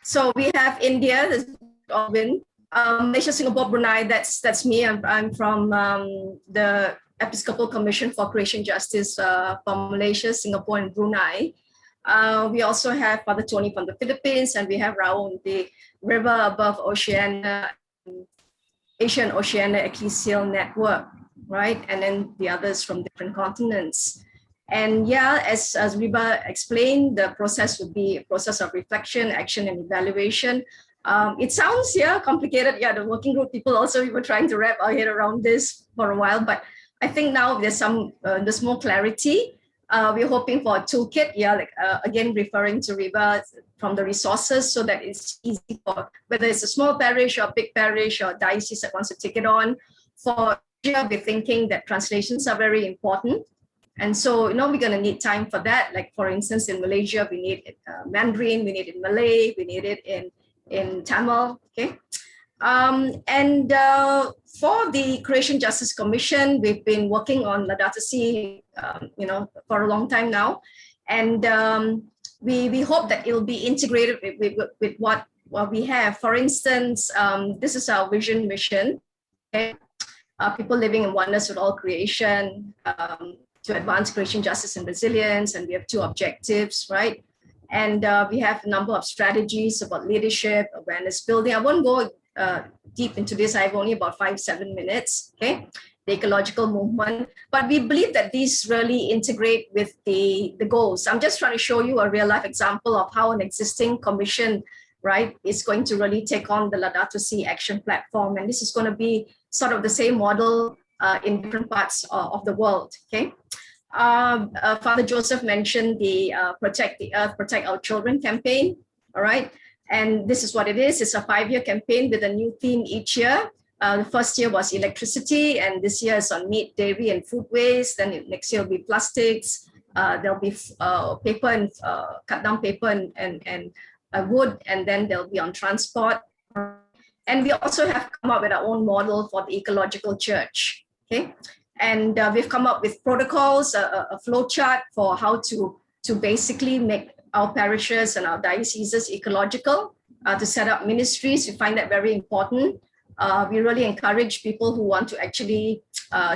So we have India, this is Alvin, Malaysia, Singapore, Brunei, that's me. I'm from the Episcopal Commission for Creation Justice from Malaysia, Singapore, and Brunei. We also have Father Tony from the Philippines, and we have Raul, the River Above Oceania, Asia and Oceania Ecclesial Network, right? And then the others from different continents. And yeah, as Reba explained, the process would be a process of reflection, action, and evaluation. It sounds, complicated. Yeah, the working group people also, we were trying to wrap our head around this for a while, but I think now there's more clarity. We're hoping for a toolkit, again, referring to Reba from the resources so that it's easy for, whether it's a small parish or big parish or diocese that wants to take it on. For Asia, we're thinking that translations are very important. And so, we're going to need time for that. Like, for instance, in Malaysia, we need Mandarin, we need it in Malay, we need it in Tamil, okay? For the Creation Justice Commission, we've been working on Laudatosi, for a long time now. And we hope that it'll be integrated with what we have. For instance, this is our vision mission, okay? People living in oneness with all creation, to advance creation justice and resilience. And we have 2 objectives, right? And we have a number of strategies about leadership, awareness building. I won't go deep into this. I have only about 5-7 minutes, okay? The ecological movement. But we believe that these really integrate with the goals. I'm just trying to show you a real life example of how an existing commission, right, is going to really take on the Laudatosi action platform. And this is going to be sort of the same model in different parts of the world, okay? Father Joseph mentioned the Protect the Earth, Protect Our Children campaign, all right? And this is what it is. It's a 5-year campaign with a new theme each year. The first year was electricity, and this year is on meat, dairy, and food waste. Then next year will be plastics. There'll be paper and cut down paper and wood, and then there'll be on transport. And we also have come up with our own model for the ecological church. Okay, and we've come up with protocols, a flow chart for how to basically make our parishes and our dioceses ecological, to set up ministries. We find that very important. We really encourage people who want to actually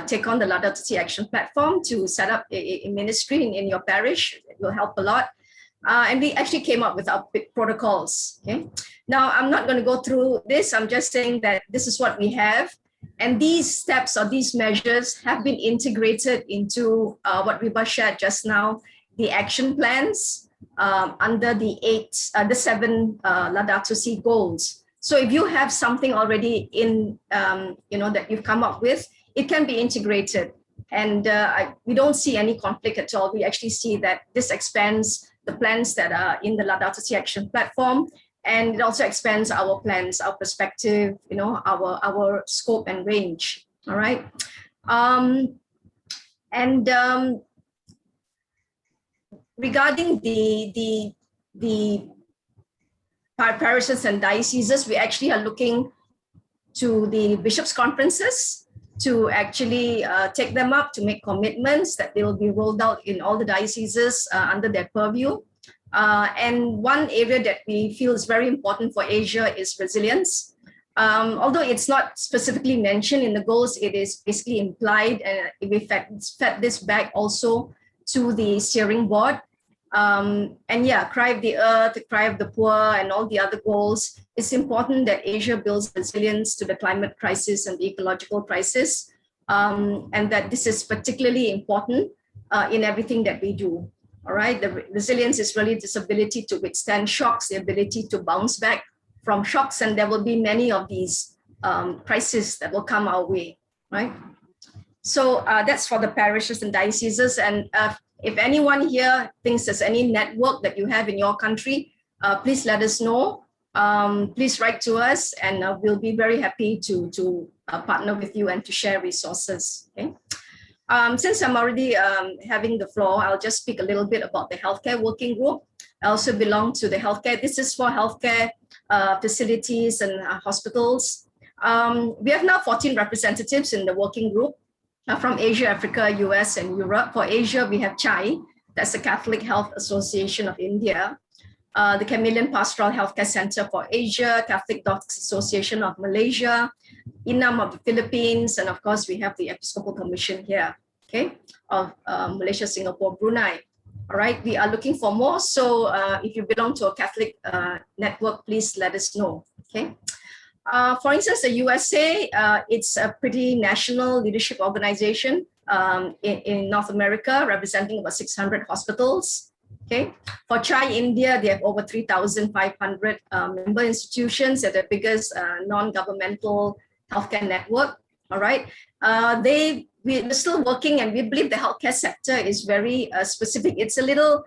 take on the Laudatosi action platform to set up a ministry in your parish. It will help a lot. And we actually came up with our protocols. Okay. Now, I'm not going to go through this. I'm just saying that this is what we have. And these steps or these measures have been integrated into what Viva shared just now, the action plans under the 7 Laudatosi goals. So if you have something already in, that you've come up with, it can be integrated. And we don't see any conflict at all. We actually see that this expands the plans that are in the Laudatosi action platform. And it also expands our plans, our perspective, our scope and range. All right. Regarding the parishes and dioceses, we actually are looking to the bishops' conferences to actually take them up, to make commitments that they will be rolled out in all the dioceses under their purview. And one area that we feel is very important for Asia is resilience. Although it's not specifically mentioned in the goals, it is basically implied, and we fed this back also to the steering board. And yeah, cry of the earth, cry of the poor, and all the other goals. It's important that Asia builds resilience to the climate crisis and the ecological crisis, and that this is particularly important in everything that we do. All right, the resilience is really this ability to withstand shocks, the ability to bounce back from shocks, and there will be many of these crises that will come our way, right? So that's for the parishes and dioceses. And if anyone here thinks there's any network that you have in your country, please let us know. Please write to us, and we'll be very happy to partner with you and to share resources. Okay. Since I'm already having the floor, I'll just speak a little bit about the healthcare working group. I also belong to the healthcare. This is for healthcare facilities and hospitals. We have now 14 representatives in the working group. From Asia, Africa, US, and Europe. For Asia, we have CHAI, that's the Catholic Health Association of India, the Chameleon Pastoral Healthcare Center for Asia, Catholic Doctors Association of Malaysia, INAM of the Philippines, and of course, we have the Episcopal Commission here, okay, of Malaysia, Singapore, Brunei. All right, we are looking for more. So if you belong to a Catholic network, please let us know, okay? For instance, the USA, it's a pretty national leadership organization in North America, representing about 600 hospitals. Okay. For CHAI India, they have over 3,500 member institutions. They're the biggest non-governmental healthcare network. All right. We're still working, and we believe the healthcare sector is very specific. It's a little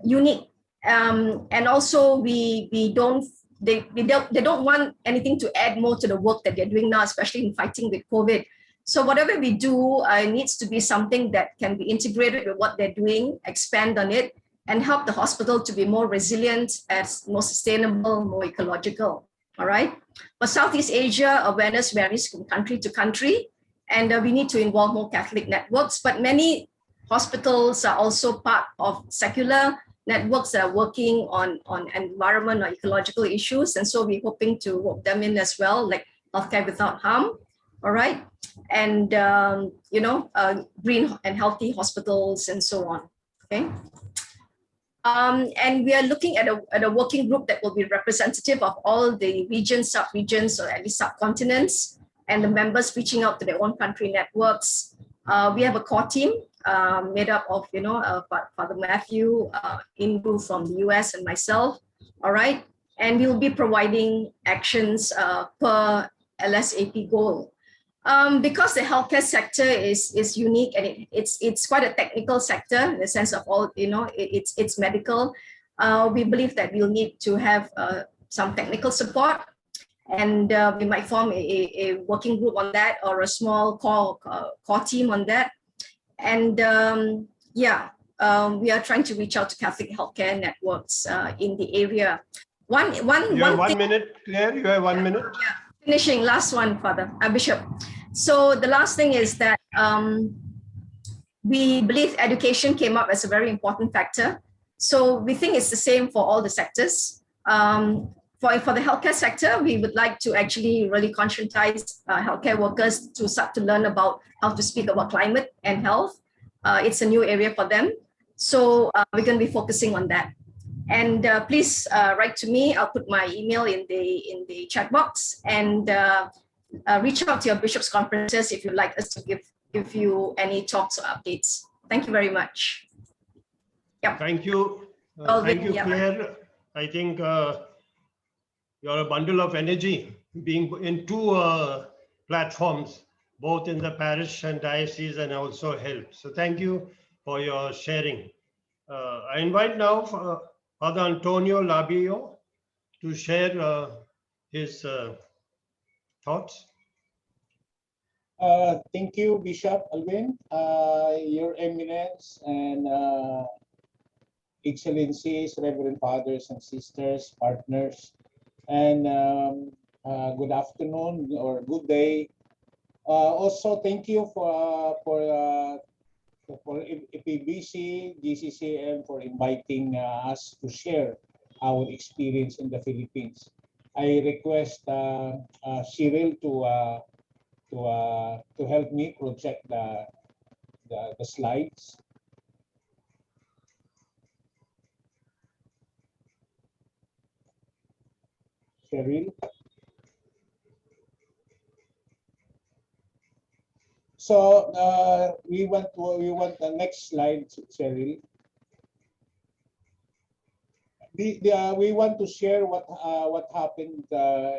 unique. And also we don't want anything to add more to the work that they're doing now, especially in fighting with COVID. So whatever we do needs to be something that can be integrated with what they're doing, expand on it, and help the hospital to be more resilient, as more sustainable, more ecological. All right. For Southeast Asia, awareness varies from country to country, and we need to involve more Catholic networks. But many hospitals are also part of secular networks that are working on environment or ecological issues. And so we're hoping to rope them in as well, like Healthcare Without Harm, all right? And, green and healthy hospitals and so on, okay? And we are looking at a working group that will be representative of all the regions, sub-regions, or at least subcontinents, and the members reaching out to their own country networks. We have a core team made up of, Father Matthew, Indu from the US, and myself, all right? And we'll be providing actions per LSAP goal. Because the healthcare sector is unique, and it's quite a technical sector in the sense of all, it's medical. We believe that we'll need to have some technical support. And we might form a working group on that, or a small core team on that. And we are trying to reach out to Catholic healthcare networks in the area. One minute, Claire. You have 1 minute. Yeah, finishing, last one, Father Bishop. So the last thing is that we believe education came up as a very important factor. So we think it's the same for all the sectors. For the healthcare sector, we would like to actually really conscientize healthcare workers to start to learn about how to speak about climate and health. It's a new area for them. So we're going to be focusing on that. And please write to me. I'll put my email in the chat box, and reach out to your bishops' conferences if you'd like us to give you any talks or updates. Thank you very much. Yeah. Thank you. Thank you, Claire. I think you're a bundle of energy, being in two platforms, both in the parish and diocese, and also health. So thank you for your sharing. I invite now Father Antonio Labio to share his thoughts. Thank you, Bishop Alvin, Your Eminence, and Excellencies, Reverend Fathers and Sisters, partners, and good afternoon or good day. Also, thank you for EPBC, GCCM for inviting us to share our experience in the Philippines. I request Cyril to help me project the slides. Cyril. So we want the next slide, Cyril. We want to share what happened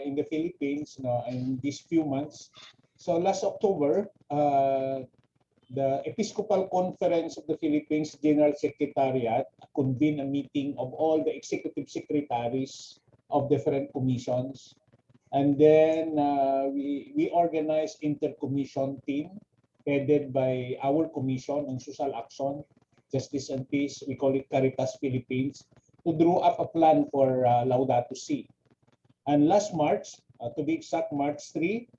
in the Philippines, in these few months. So last October, the Episcopal Conference of the Philippines General Secretariat convened a meeting of all the executive secretaries of different commissions, and then we organized intercommission team headed by our commission on social action, justice and peace. We call it Caritas Philippines, to draw up a plan for Laudatosi. And last March, to be exact, March 3,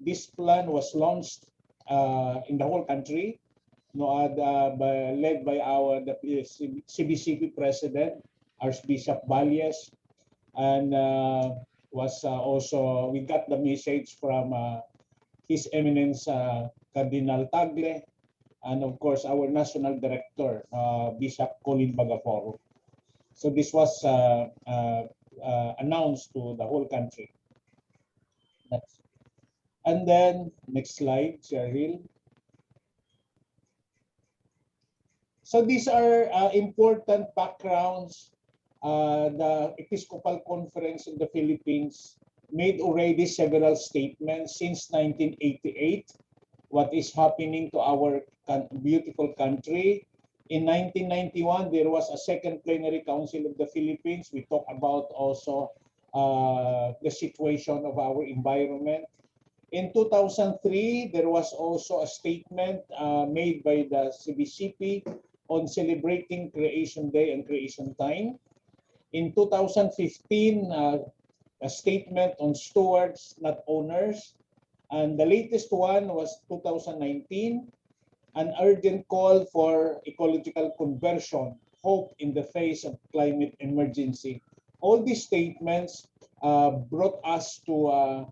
this plan was launched in the whole country, led by the CBCP president, Archbishop Valles, and we got the message from His Eminence Cardinal Tagle, and of course our national director, Bishop Colin Bagaforo. So this was announced to the whole country. Next. And then next slide, Cheryl. So these are important backgrounds. The Episcopal Conference in the Philippines made already several statements since 1988, what is happening to our beautiful country. In 1991, there was a second plenary council of the Philippines. We talked about also the situation of our environment. In 2003, there was also a statement made by the CBCP on celebrating Creation Day and Creation Time. In 2015, a statement on stewards, not owners. And the latest one was 2019, an urgent call for ecological conversion, hope in the face of climate emergency. All these statements brought us to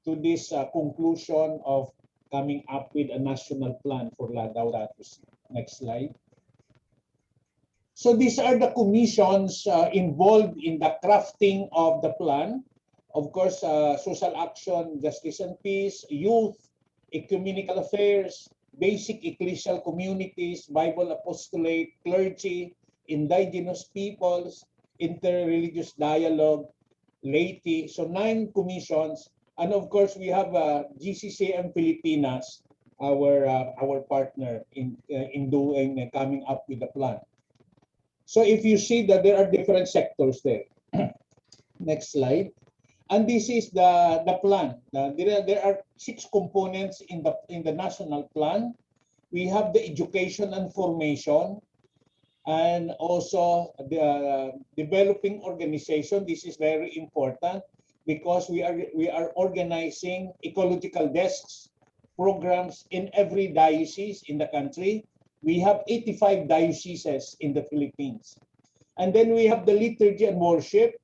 this conclusion of coming up with a national plan for Laudatosi. Next slide. So these are the commissions involved in the crafting of the plan. Of course, social action, justice and peace, youth, ecumenical affairs, basic ecclesial communities, Bible apostolate, clergy, indigenous peoples, interreligious dialogue, laity. So 9 commissions. And of course, we have GCCM Filipinas, our partner in coming up with the plan. So if you see that there are different sectors there. Next slide. And this is the plan. There are 6 components in the national plan. We have the education and formation, and also the developing organization. This is very important because we are organizing ecological desks programs in every diocese in the country. We have 85 dioceses in the Philippines. And then we have the liturgy and worship.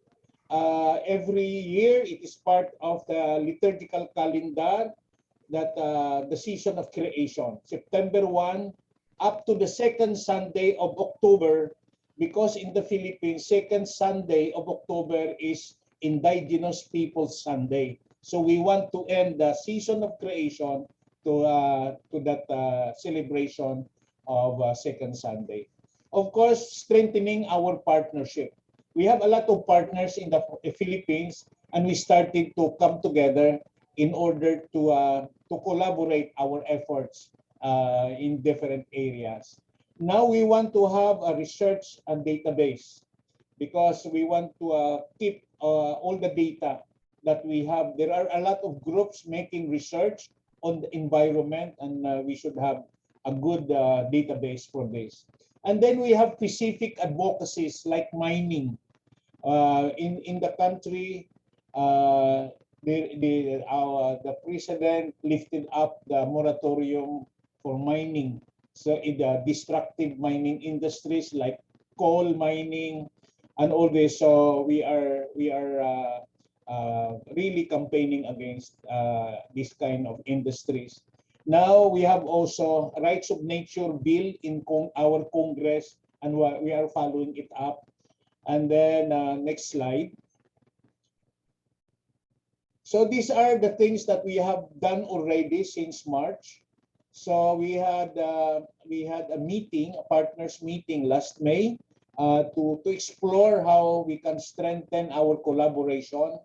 Every year, it is part of the liturgical calendar that the season of creation, September 1 up to the second Sunday of October, because in the Philippines, second Sunday of October is Indigenous Peoples Sunday. So we want to end the season of creation to that celebration of second Sunday. Of course, strengthening our partnership. We have a lot of partners in the Philippines, and we started to come together in order to collaborate our efforts in different areas. Now we want to have a research and database because we want to keep all the data that we have. There are a lot of groups making research on the environment, and we should have a good database for this. And then we have specific advocacies like mining. In the country, the president lifted up the moratorium for mining. So in the destructive mining industries like coal mining and all this, so we are really campaigning against this kind of industries. Now we have also Rights of Nature bill in our Congress, and we are following it up. And then next slide. So these are the things that we have done already since March. So we had a meeting, a partners meeting last May to explore how we can strengthen our collaboration.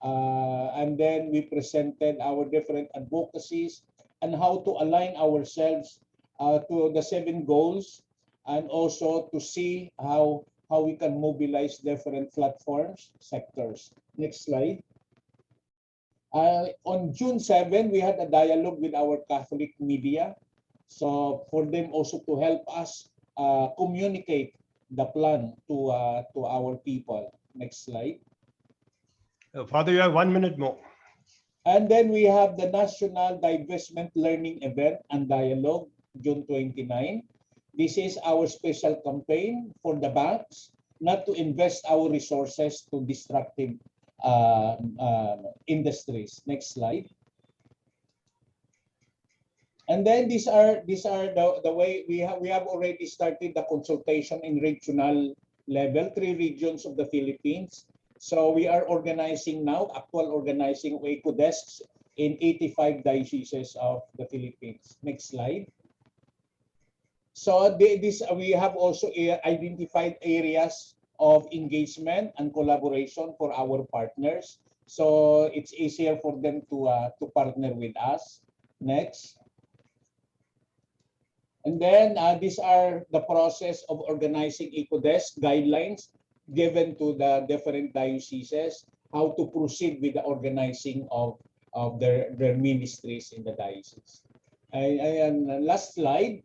And then we presented our different advocacies and how to align ourselves to the 7 goals, and also to see how we can mobilize different platforms, sectors. Next slide. On June 7, we had a dialogue with our Catholic media. So for them also to help us communicate the plan to our people. Next slide. Father, you have 1 minute more. And then we have the National Divestment Learning Event and Dialogue, June 29. This is our special campaign for the banks not to invest our resources to destructive industries. Next slide. And then these are the way we have already started the consultation in regional level, 3 regions of the Philippines. So we are organizing now, actual organizing eco-desks in 85 dioceses of the Philippines. Next slide. So we have also identified areas of engagement and collaboration for our partners. So it's easier for them to partner with us. Next. And then these are the process of organizing eco-desk guidelines given to the different dioceses, how to proceed with the organizing of their ministries in the diocese. And last slide.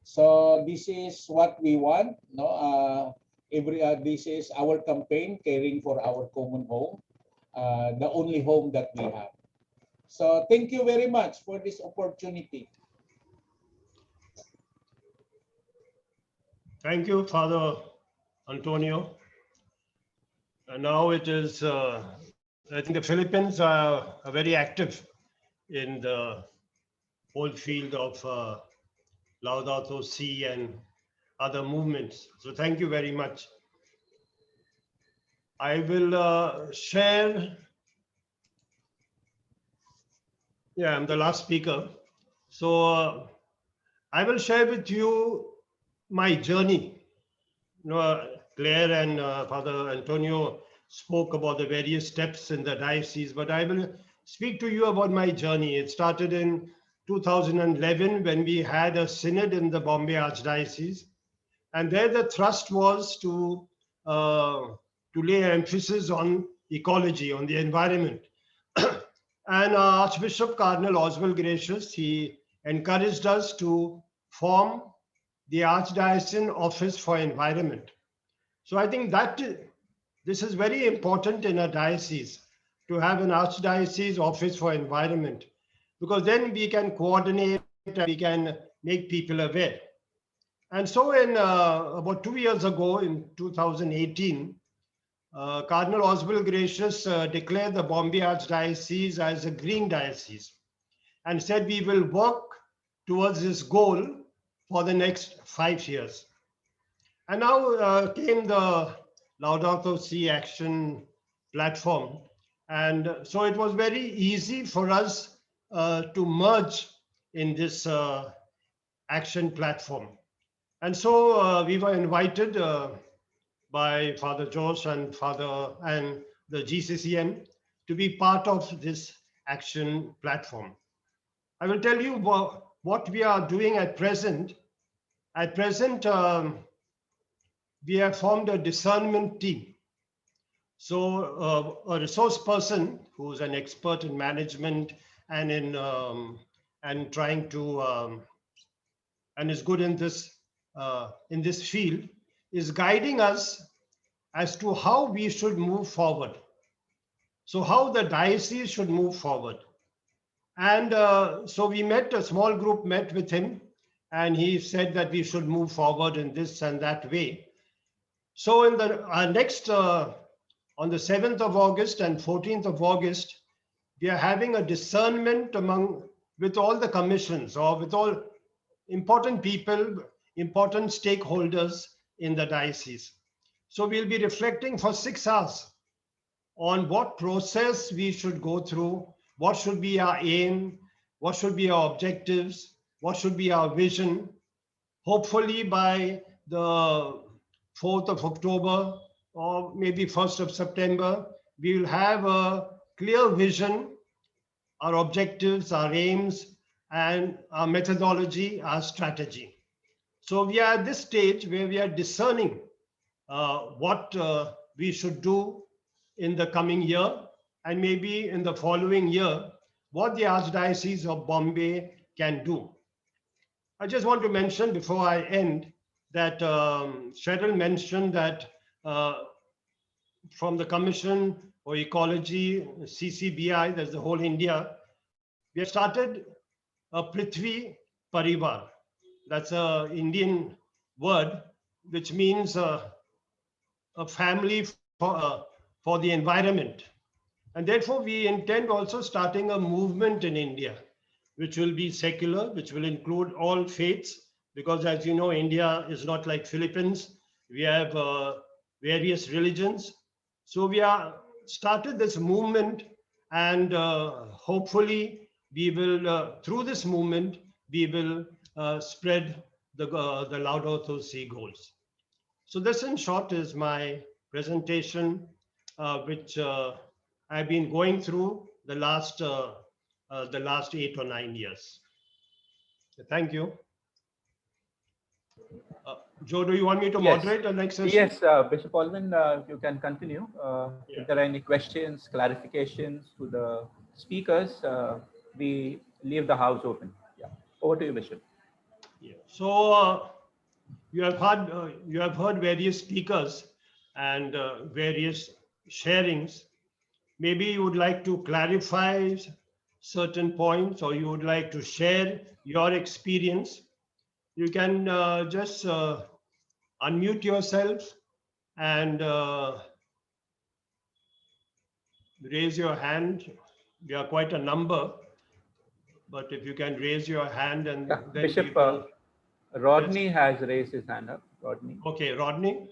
So this is what we want. No, this is our campaign, caring for our common home, the only home that we have. So thank you very much for this opportunity. Thank you, Father Antonio. And now it is, I think the Philippines are very active in the whole field of Laudatosi and other movements. So thank you very much. I will share. Yeah, I'm the last speaker. So I will share with you my journey. You know, Claire and Father Antonio spoke about the various steps in the diocese, but I will speak to you about my journey. It started in 2011 when we had a synod in the Bombay Archdiocese, and there the thrust was to lay emphasis on ecology, on the environment. And Archbishop Cardinal Oswald Gracious, he encouraged us to form the Archdiocesan Office for Environment. So I think that this is very important in a diocese, to have an Archdiocese Office for Environment, because then we can coordinate, we can make people aware. And so in about 2 years ago, in 2018, Cardinal Oswald Gracious declared the Bombay Archdiocese as a green diocese and said we will work towards this goal for the next 5 years. And now came the Laudatosi action platform. And so it was very easy for us to merge in this action platform. And so we were invited by Father Josh and the GCCM to be part of this action platform. I will tell you what we are doing at present. At present, we have formed a discernment team. So a resource person who's an expert in management and in and trying to and is good in this field is guiding us as to how we should move forward. So how the diocese should move forward. And so we met, a small group met with him, and he said that we should move forward in this and that way. So in the next, on the 7th of August and 14th of August, we are having a discernment with all the commissions, or with all important people, important stakeholders in the diocese. So we'll be reflecting for 6 hours on what process we should go through, what should be our aim, what should be our objectives, what should be our vision. Hopefully by the 4th of October or maybe 1st of September, we will have a clear vision, our objectives, our aims, and our methodology, our strategy. So we are at this stage where we are discerning what we should do in the coming year, and maybe in the following year, what the Archdiocese of Bombay can do. I just want to mention before I end that Cheryl mentioned that from the Commission for Ecology, CCBI, there's the whole India, we have started a Prithvi Parivar. That's an Indian word, which means a family for the environment. And therefore, we intend also starting a movement in India, which will be secular, which will include all faiths, because as you know, India is not like Philippines. We have various religions. So we are started this movement, and hopefully we will, through this movement, we will spread the Laudatosi goals. So this in short is my presentation, which I've been going through the last 8 or 9 years. Thank you. Joe, do you want me to moderate the next session? Yes, Bishop Alvin, you can continue. If there are any questions, clarifications to the speakers, we leave the house open. Yeah, over to you, Bishop. Yeah. So you have heard various speakers and various sharings. Maybe you would like to clarify certain points, or you would like to share your experience. You can just unmute yourself and raise your hand. We are quite a number, but if you can raise your hand, and then Bishop Rodney has raised his hand up. Rodney. Okay, Rodney.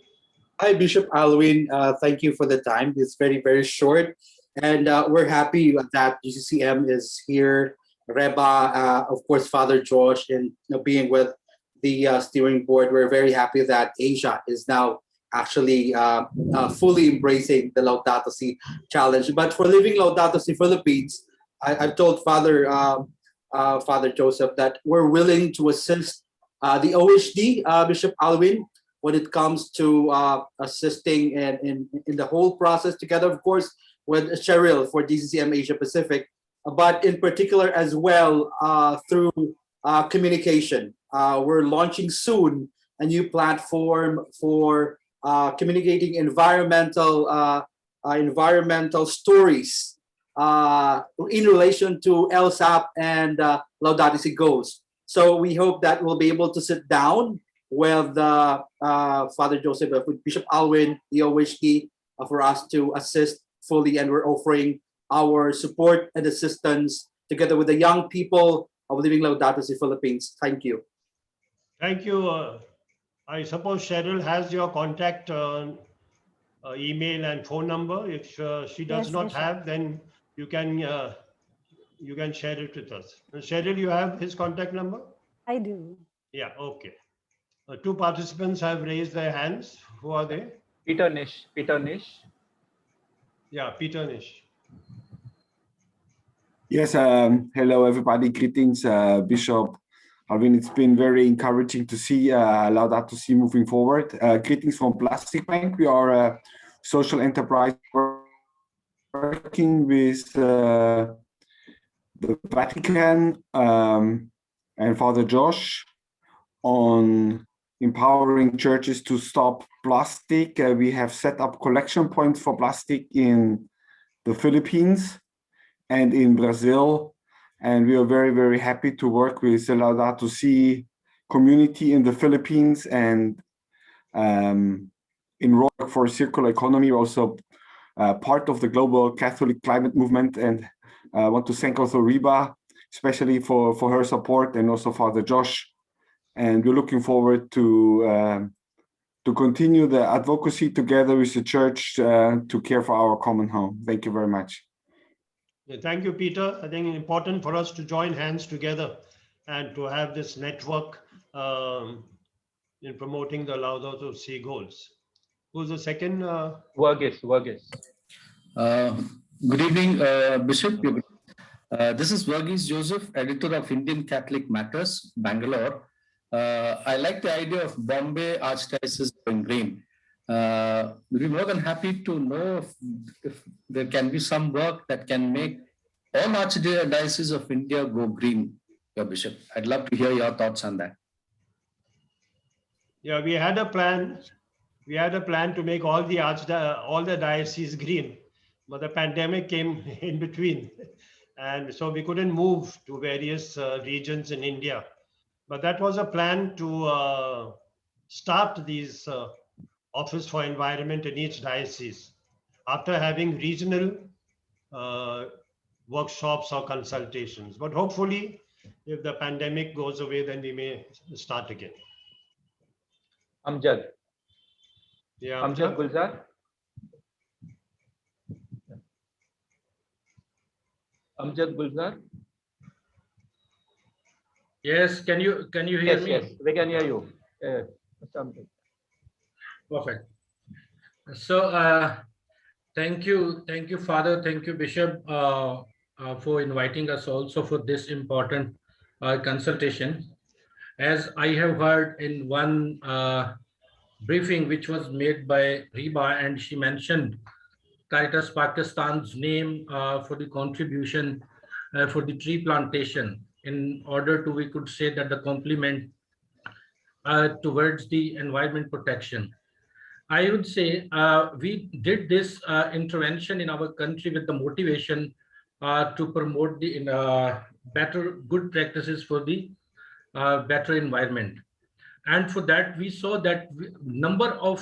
Hi, Bishop Alwin. Thank you for the time. It's very, very short. And we're happy that GCCM is here. Reba, of course, Father Josh, and being with the steering board, we're very happy that Asia is now actually fully embracing the Laudato Si challenge. But for Living Laudato Si Philippines, I've told Father Joseph that we're willing to assist the OHD, Bishop Alwin, when it comes to assisting in the whole process together. Of course, with Cheryl for DCCM Asia Pacific, but in particular as well through communication. We're launching soon a new platform for communicating environmental stories in relation to LSAP and Laudatosi goals. So we hope that we'll be able to sit down with Father Joseph, with Bishop Alwin, Dioceses, for us to assist fully, and we're offering our support and assistance together with the young people of Living Laudatosi Philippines. Thank you. Thank you. I suppose Cheryl has your contact email and phone number. If she does Yes, not Bishop. have, then you can share it with us. Cheryl, you have his contact number? I do. Yeah, okay. Two participants have raised their hands. Who are they? Peter Nish. Peter Nish. Yeah, Peter Nish. Yes, hello everybody. Greetings, Bishop Alvin. It's been very encouraging to see Laudatosi moving forward. Greetings from Plastic Bank. We are a social enterprise working with the Vatican and Father Josh on empowering churches to stop plastic. We have set up collection points for plastic in the Philippines and in Brazil, and we are very, very happy to work with the Laudatosi community in the Philippines and in work for circular economy, also part of the global Catholic climate movement. And I want to thank also Reba, especially for her support, and also Father Josh. And we're looking forward to continue the advocacy together with the church to care for our common home. Thank you very much. Thank you, Peter. I think it's important for us to join hands together and to have this network in promoting the Laudato Si goals. Who's the second? Varghese. Good evening, Bishop. This is Varghese Joseph, editor of Indian Catholic Matters, Bangalore. I like the idea of Bombay Archdiocese going green. We'd be more than happy to know if there can be some work that can make all archdioceses of India go green, your Bishop. I'd love to hear your thoughts on that. Yeah, we had a plan. We had a plan to make all the dioceses green, but the pandemic came in between, and so we couldn't move to various regions in India. But that was a plan to start these Office for Environment in each diocese after having regional workshops or consultations. But hopefully, if the pandemic goes away, then we may start again. Amjad. Yeah, Amjad Gulzar. Amjad Gulzar. Yes, can you hear me? Yes, we can hear you. Perfect. So thank you, Father. Thank you, Bishop, for inviting us also for this important consultation. As I have heard in one briefing which was made by Reba, and she mentioned Caritas Pakistan's name for the contribution for the tree plantation, in order to, we could say that the complement towards the environment protection. I would say we did this intervention in our country with the motivation to promote the better good practices for the better environment. And for that, we saw that number of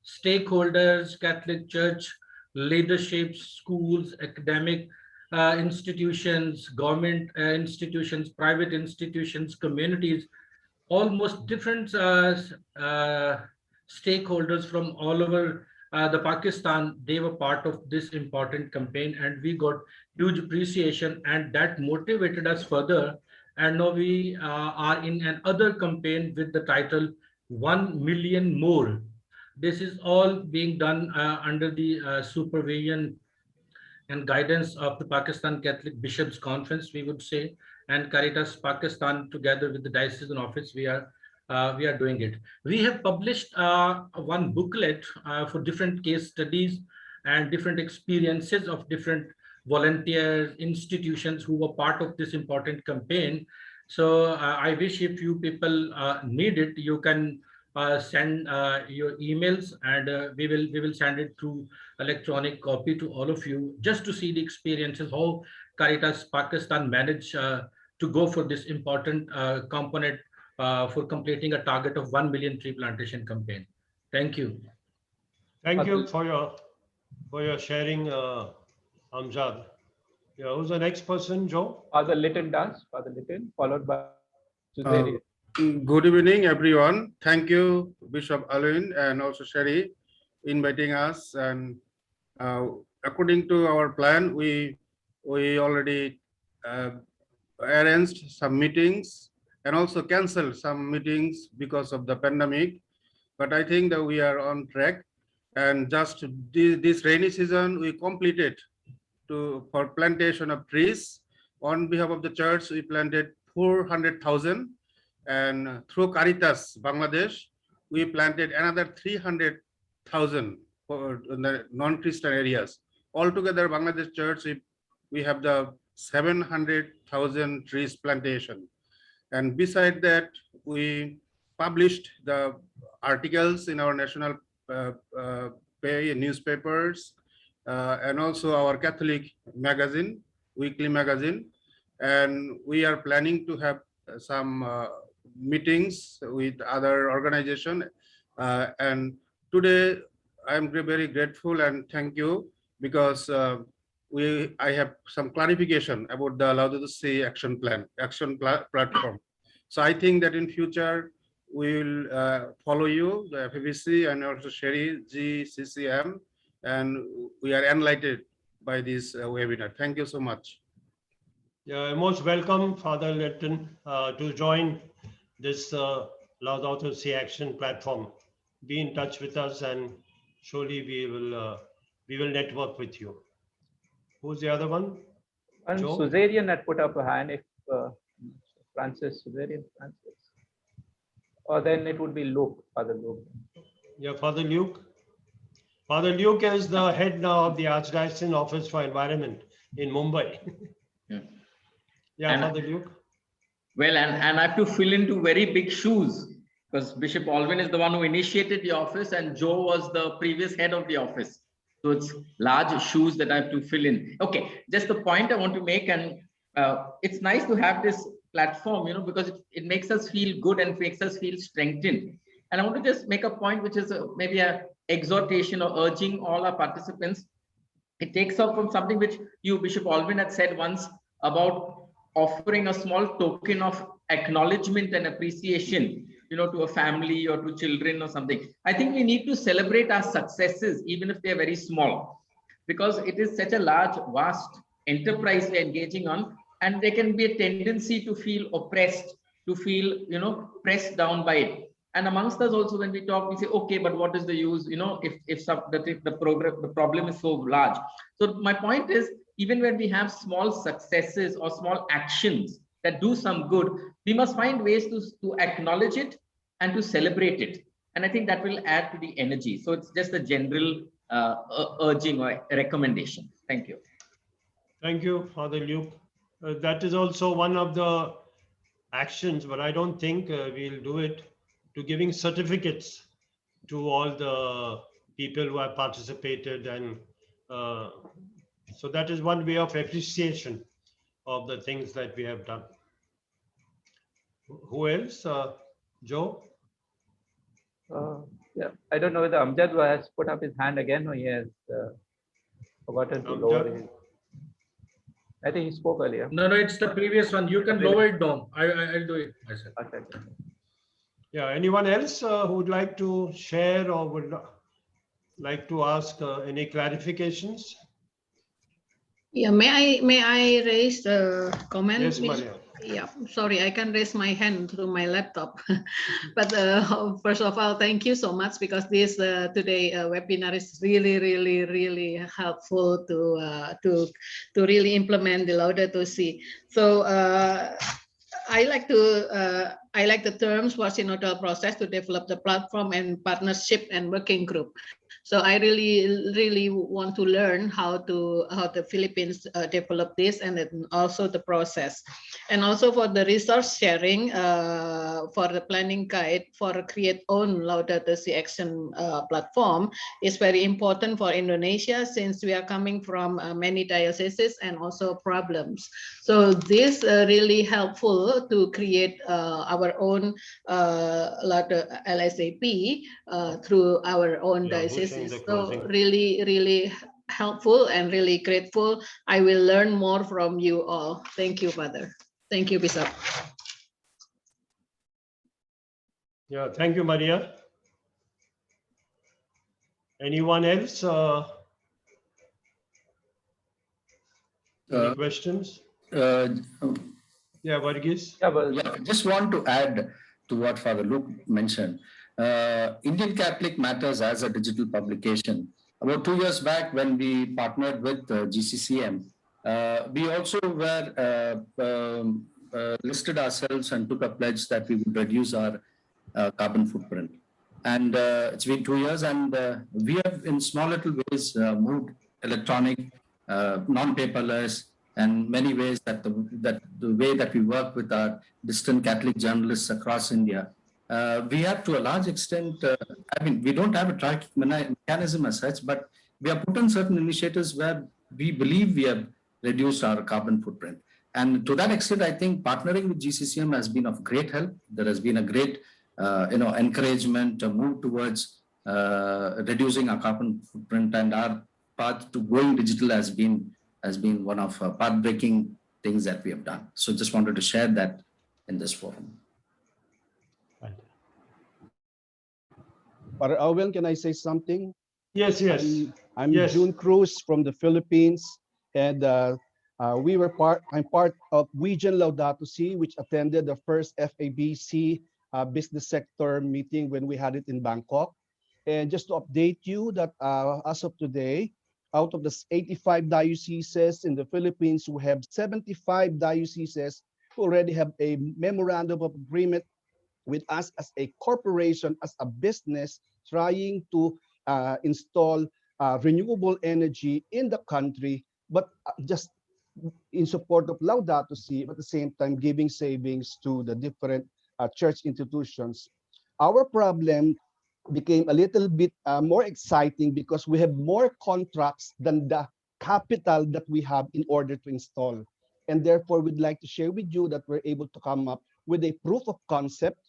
stakeholders, Catholic Church, leadership, schools, academic institutions, government institutions, private institutions, communities, almost different stakeholders from all over the Pakistan, they were part of this important campaign, and we got huge appreciation, and that motivated us further. And now we are in another campaign with the title 1 Million More. This is all being done under the supervision and guidance of the Pakistan Catholic Bishops Conference, we would say, and Caritas Pakistan together with the diocesan office. We are doing it. We have published one booklet for different case studies and different experiences of different volunteers, institutions who were part of this important campaign. So I wish if you people need it, you can send your emails, and we will send it through electronic copy to all of you, just to see the experiences, how Caritas Pakistan managed to go for this important component for completing a target of 1 million tree plantation campaign. Thank you. Thank you for your sharing, Amjad. Yeah, who's the next person, Joe? Father Litton does, Father Litton, followed by Suzerian. Good evening, everyone. Thank you, Bishop Alwin and also Sherry, inviting us. And according to our plan, we already arranged some meetings and also canceled some meetings because of the pandemic. But I think that we are on track. And just this rainy season, we completed for plantation of trees. On behalf of the church, we planted 400,000. And through Caritas Bangladesh, we planted another 300,000 for the non-Christian areas. Altogether, Bangladesh Church, we have the 700,000 trees plantation. And beside that, we published the articles in our national newspapers, and also our Catholic magazine, weekly magazine. And we are planning to have some meetings with other organizations. And today, I'm very grateful and thank you, because I have some clarification about the Laudatosi action platform. So I think that in future, we will follow you, the FEBC, and also Sherry, GCCM, and we are enlightened by this webinar. Thank you so much. Yeah, most welcome, Father Litton, to join this Laudato action platform. Be in touch with us, and surely we will network with you. Who's the other one? And Joe? Suzerian had put up a hand. If Francis, Suzerian Francis, or then it would be Luke, Father Luke. Yeah, Father Luke. Father Luke is the head now of the Archdiocesan Office for Environment in Mumbai. Yeah, And, Father Luke. Well, and I have to fill into very big shoes, because Bishop Alwin is the one who initiated the office and Joe was the previous head of the office. So it's large shoes that I have to fill in. Okay, just the point I want to make, and it's nice to have this platform, because it makes us feel good and makes us feel strengthened. And I want to just make a point, which is maybe an exhortation or urging all our participants. It takes off from something which you, Bishop Alwin, had said once about offering a small token of acknowledgement and appreciation, to a family or to children or something. I think we need to celebrate our successes, even if they're very small, because it is such a large, vast enterprise we're engaging on, and there can be a tendency to feel oppressed, to feel, pressed down by it. And amongst us also, when we talk, we say, okay, but what is the use, if the problem is so large. So my point is, even when we have small successes or small actions that do some good, we must find ways to acknowledge it and to celebrate it. And I think that will add to the energy. So it's just a general urging or recommendation. Thank you. Thank you, Father Luke. That is also one of the actions, but I don't think we'll do it, to giving certificates to all the people who have participated. And so that is one way of appreciation of the things that we have done. Who else? Joe? Yeah, I don't know whether Amjad has put up his hand again, or he has forgotten to lower his. I think he spoke earlier. No, it's the previous one. You can lower it down. I'll do it myself. Okay. Yeah, anyone else who would like to share or would like to ask any clarifications? Yeah, may I raise a comment? Yes, Maria. Yeah, sorry, I can raise my hand through my laptop. But first of all, thank you so much, because this today webinar is really helpful to really implement the Laudatosi. So I like the terms for synodal process to develop the platform and partnership and working group. So I really want to learn how the Philippines develop this, and then also the process, and also for the resource sharing, for the planning guide for create own Laudatosi action platform is very important for Indonesia, since we are coming from many dioceses and also problems. So this really helpful to create our own LSAP through our own dioceses. So really helpful and really grateful. I will learn more from you all. Thank you, Father. Thank you, Bishop. Yeah, thank you, Maria. Anyone else? Any questions? Yeah, Varghese. Yeah, just want to add to what Father Luke mentioned. Indian Catholic Matters as a digital publication. About 2 years back, when we partnered with GCCM, we also listed ourselves and took a pledge that we would reduce our carbon footprint. And it's been 2 years, and we have, in small little ways, moved electronic, non-paperless, and many ways that the way that we work with our distant Catholic journalists across India, we have to a large extent, I mean, we don't have a tracking mechanism as such, but we have put on certain initiatives where we believe we have reduced our carbon footprint. And to that extent, I think partnering with GCCM has been of great help. There has been a great encouragement to move towards reducing our carbon footprint, and our path to going digital has been one of path-breaking things that we have done. So just wanted to share that in this forum. Father Owen, can I say something? Yes, yes. I'm Yes. June Cruz from the Philippines, and I'm part of Region Laudatosi, which attended the first FABC business sector meeting when we had it in Bangkok. And just to update you that as of today, out of the 85 dioceses in the Philippines, we have 75 dioceses who already have a memorandum of agreement with us as a corporation, as a business, trying to install renewable energy in the country, but just in support of Laudato Si, but at the same time giving savings to the different church institutions. Our problem became a little bit more exciting because we have more contracts than the capital that we have in order to install. And therefore, we'd like to share with you that we're able to come up with a proof of concept,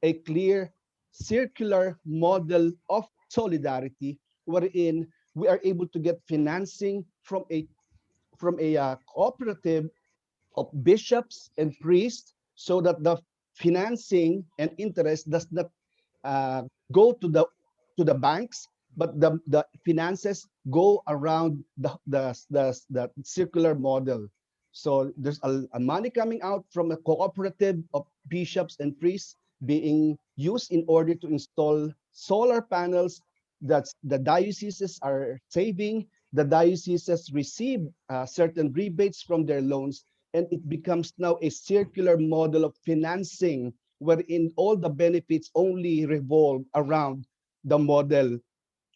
a clear circular model of solidarity, wherein we are able to get financing from a cooperative of bishops and priests, so that the financing and interest does not go to the banks, but the finances go around the circular model. So there's a money coming out from a cooperative of bishops and priests being used in order to install solar panels that the dioceses are saving. The dioceses receive certain rebates from their loans, and it becomes now a circular model of financing, wherein all the benefits only revolve around the model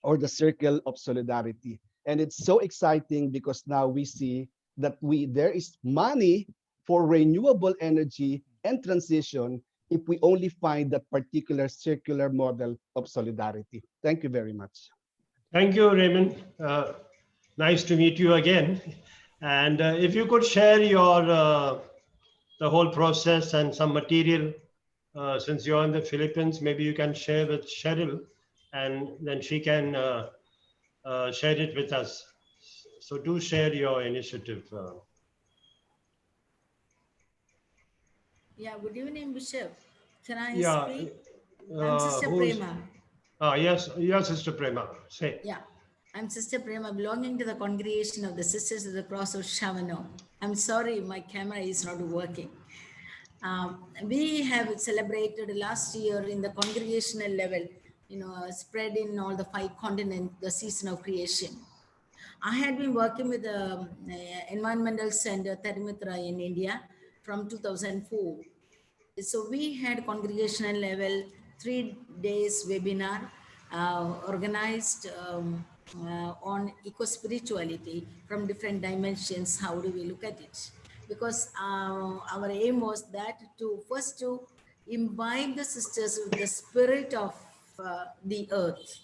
or the circle of solidarity. And it's so exciting because now we see that there is money for renewable energy and transition if we only find that particular circular model of solidarity. Thank you very much. Thank you, Raymond. Nice to meet you again. And if you could share your the whole process and some material, since you're in the Philippines, maybe you can share with Cheryl, and then she can share it with us. So do share your initiative. Yeah, good evening, Bishop. Can I Yeah, speak? I'm Sister Prema. Yes, Sister Prema. Say. Yeah, I'm Sister Prema, belonging to the congregation of the Sisters of the Cross of Shavano. I'm sorry, my camera is not working. We have celebrated last year in the congregational level, spread in all the 5 continents, the season of creation. I had been working with the Environmental Center, Tarimitra in India from 2004. So we had congregational level 3 days webinar organized on eco-spirituality from different dimensions. How do we look at it? Because our aim was that to first to imbibe the sisters with the spirit of the earth,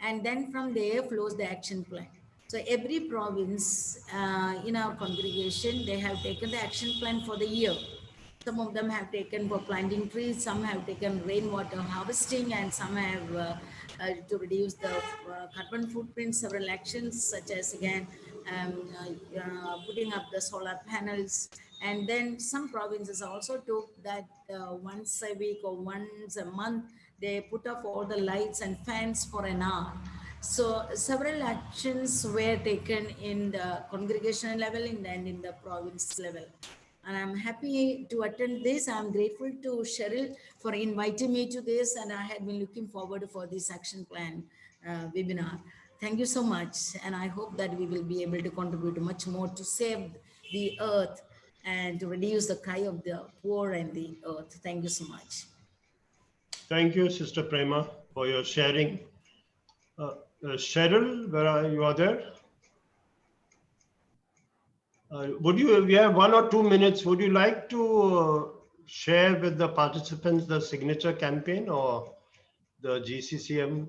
and then from there flows the action plan. So every province in our congregation, they have taken the action plan for the year. Some of them have taken for planting trees, some have taken rainwater harvesting, and some have to reduce the carbon footprint, several actions such as again putting up the solar panels. And then some provinces also took that once a week or once a month, they put up all the lights and fans for an hour. So several actions were taken in the congregational level and in the province level. And I'm happy to attend this. I'm grateful to Cheryl for inviting me to this, and I had been looking forward for this action plan webinar. Thank you so much, and I hope that we will be able to contribute much more to save the earth and to reduce the cry of the poor and the earth. Thank you so much. Thank you, Sister Prema, for your sharing. Cheryl, where are you? Are there? We have 1 or 2 minutes. Would you like to share with the participants the signature campaign or the GCCM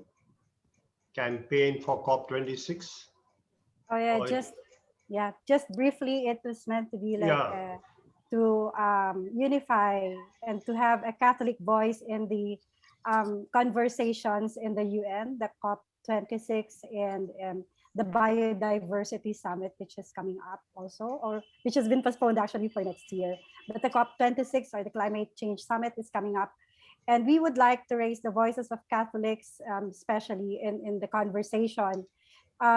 campaign for COP26? Oh yeah, just briefly, it was meant to be like to unify and to have a Catholic voice in the conversations in the UN, the COP26, and the Biodiversity Summit, which is coming up also, or which has been postponed actually for next year. But the COP26, or the Climate Change Summit, is coming up. And we would like to raise the voices of Catholics, especially in the conversation.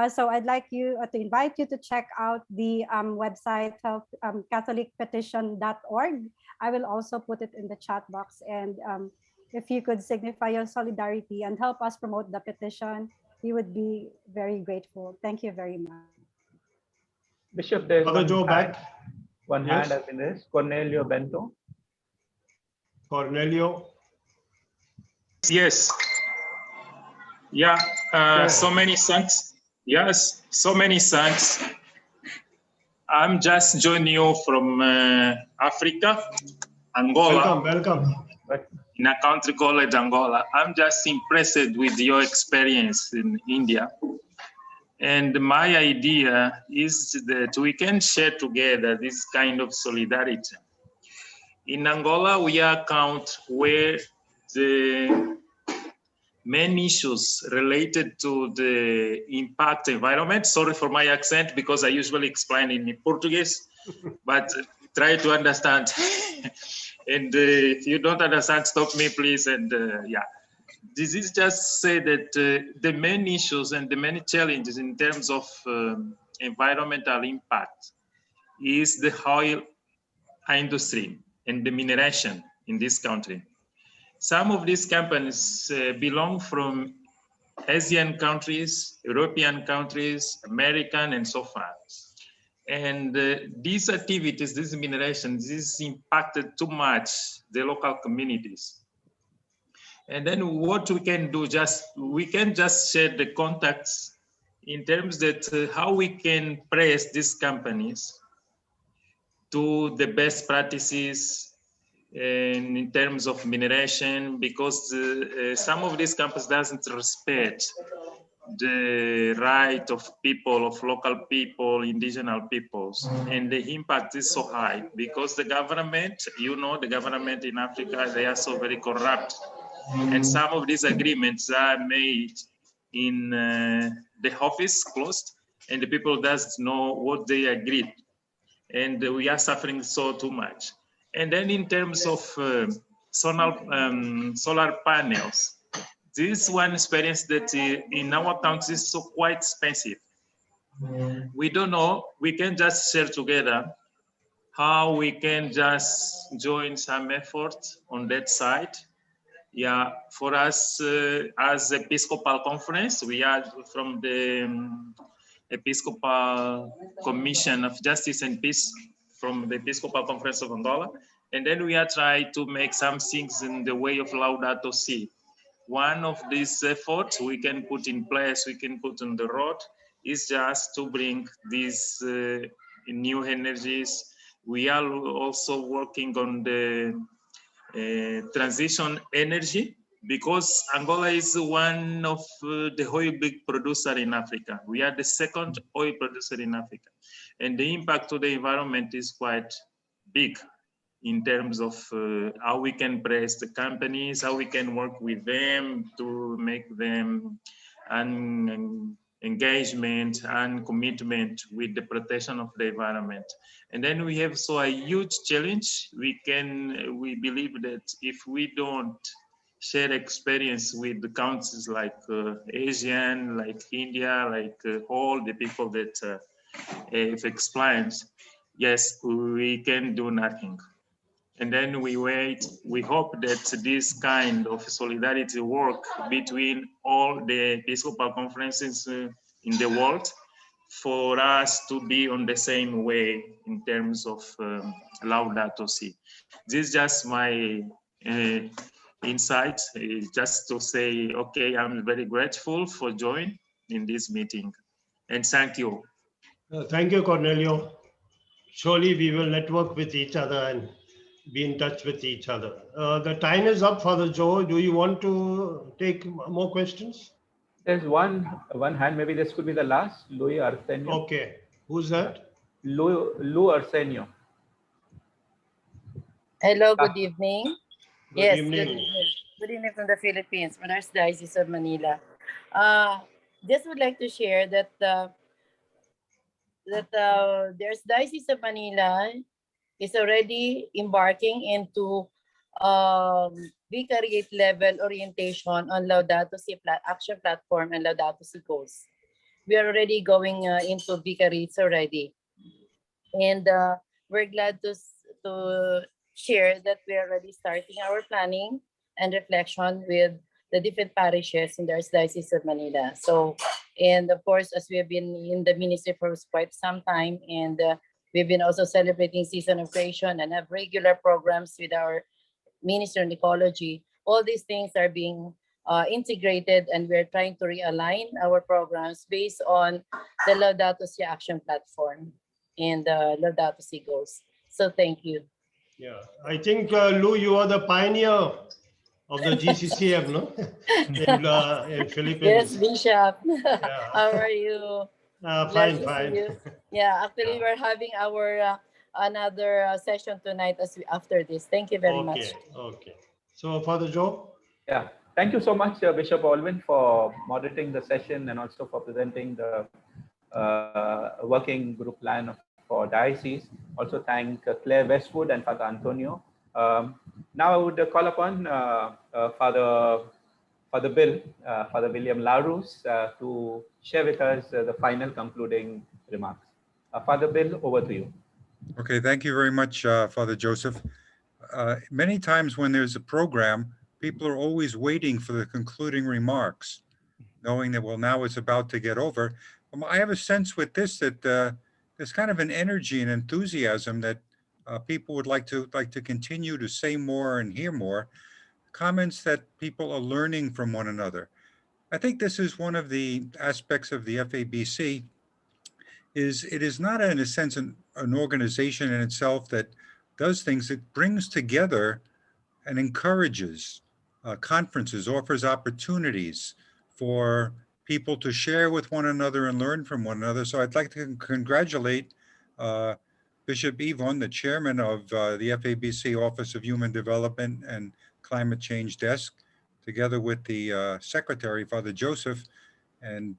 So I'd like to invite you to check out the website of catholicpetition.org. I will also put it in the chat box. And if you could signify your solidarity and help us promote the petition, we would be very grateful. Thank you very much. Bishop, there's one Yes. hand has been raised. Cornelio Bento. Cornelio. Yes. Yeah. So many thanks. Yes. So many thanks. I'm just joining you from Africa, Angola. Welcome. In a country called Angola. I'm just impressed with your experience in India. And my idea is that we can share together this kind of solidarity. In Angola, we account where the main issues related to the impact environment. Sorry for my accent, because I usually explain in Portuguese, but try to understand. And if you don't understand, stop me, please. And yeah, this is just say that the main issues and the many challenges in terms of environmental impact is the oil industry and the mineration in this country. Some of these companies belong from Asian countries, European countries, American, and so far. And these activities, these minerations, this impacted too much the local communities. And then what we can do, we can just share the contacts in terms that how we can press these companies to the best practices in terms of mineration, because some of these companies doesn't respect the right of people, of local people, indigenous peoples, and the impact is so high because the government, the government in Africa, they are so very corrupt, and some of these agreements are made in the office closed, and the people doesn't know what they agreed, and we are suffering so too much. And then in terms of solar panels, this one experience that in our country is so quite expensive. We don't know, we can just share together how we can just join some effort on that side. Yeah, for us as Episcopal Conference, we are from the Episcopal Commission of Justice and Peace from the Episcopal Conference of Angola. And then we are trying to make some things in the way of Laudato Si. one of these efforts we can put in place, we can put on the road, is just to bring these new energies. We are also working on the transition energy, because Angola is one of the oil big producer in Africa. We are the second oil producer in Africa. And the impact to the environment is quite big in terms of how we can press the companies, how we can work with them to make them an engagement and commitment with the protection of the environment. And then we have so a huge challenge. We believe that if we don't share experience with the countries like Asian, like India, like all the people that have explained, yes, we can do nothing. And then we wait, we hope that this kind of solidarity work between all the Episcopal conferences in the world for us to be on the same way in terms of Laudato Si. This is just my insight, just to say, okay, I'm very grateful for joining in this meeting. And thank you. Thank you, Cornelio. Surely we will network with each other and be in touch with each other. The time is up, Father Joe. Do you want to take more questions? There's one hand. Maybe this could be the last. Louis Arsenio. Okay. Who's that? Lou Arsenio. Hello, good evening. Good evening. Good evening from the Philippines, from the Diocese of Manila. Just would like to share that there's Diocese of Manila is already embarking into vicariate level orientation on Laudato Si action platform and Laudato Si goals. We are already going into vicariates already, and we're glad to share that we are already starting our planning and reflection with the different parishes in the Archdiocese of Manila. So, and of course, as we have been in the ministry for quite some time, and we've been also celebrating season of creation and have regular programs with our minister in ecology. All these things are being integrated, and we're trying to realign our programs based on the Laudato Si action platform and the Laudato Si goals. So thank you. Yeah, I think Lou, you are the pioneer of the GCCM, no? in Philippines. Yes, Bishop. Yeah. How are you? Fine, fine. You. Yeah, actually, we're having our another session tonight after this. Thank you very much. Okay. So, Father Joe? Yeah, thank you so much, Bishop Alvin, for moderating the session and also for presenting the working group plan for diocese. Also thank Claire Westwood and Father Antonio. Now I would call upon Father Bill, Father William Larus, to share with us the final concluding remarks. Father Bill, over to you. Okay, thank you very much, Father Joseph. Many times when there's a program, people are always waiting for the concluding remarks, knowing that, well, now it's about to get over. I have a sense with this that there's kind of an energy and enthusiasm that people would like to continue to say more and hear more, comments that people are learning from one another. I think this is one of the aspects of the FABC. It is not, in a sense, an organization in itself that does things. It brings together and encourages conferences, offers opportunities for people to share with one another and learn from one another. So I'd like to congratulate Bishop Yvonne, the chairman of the FABC Office of Human Development and Climate Change Desk, together with the secretary, Father Joseph, and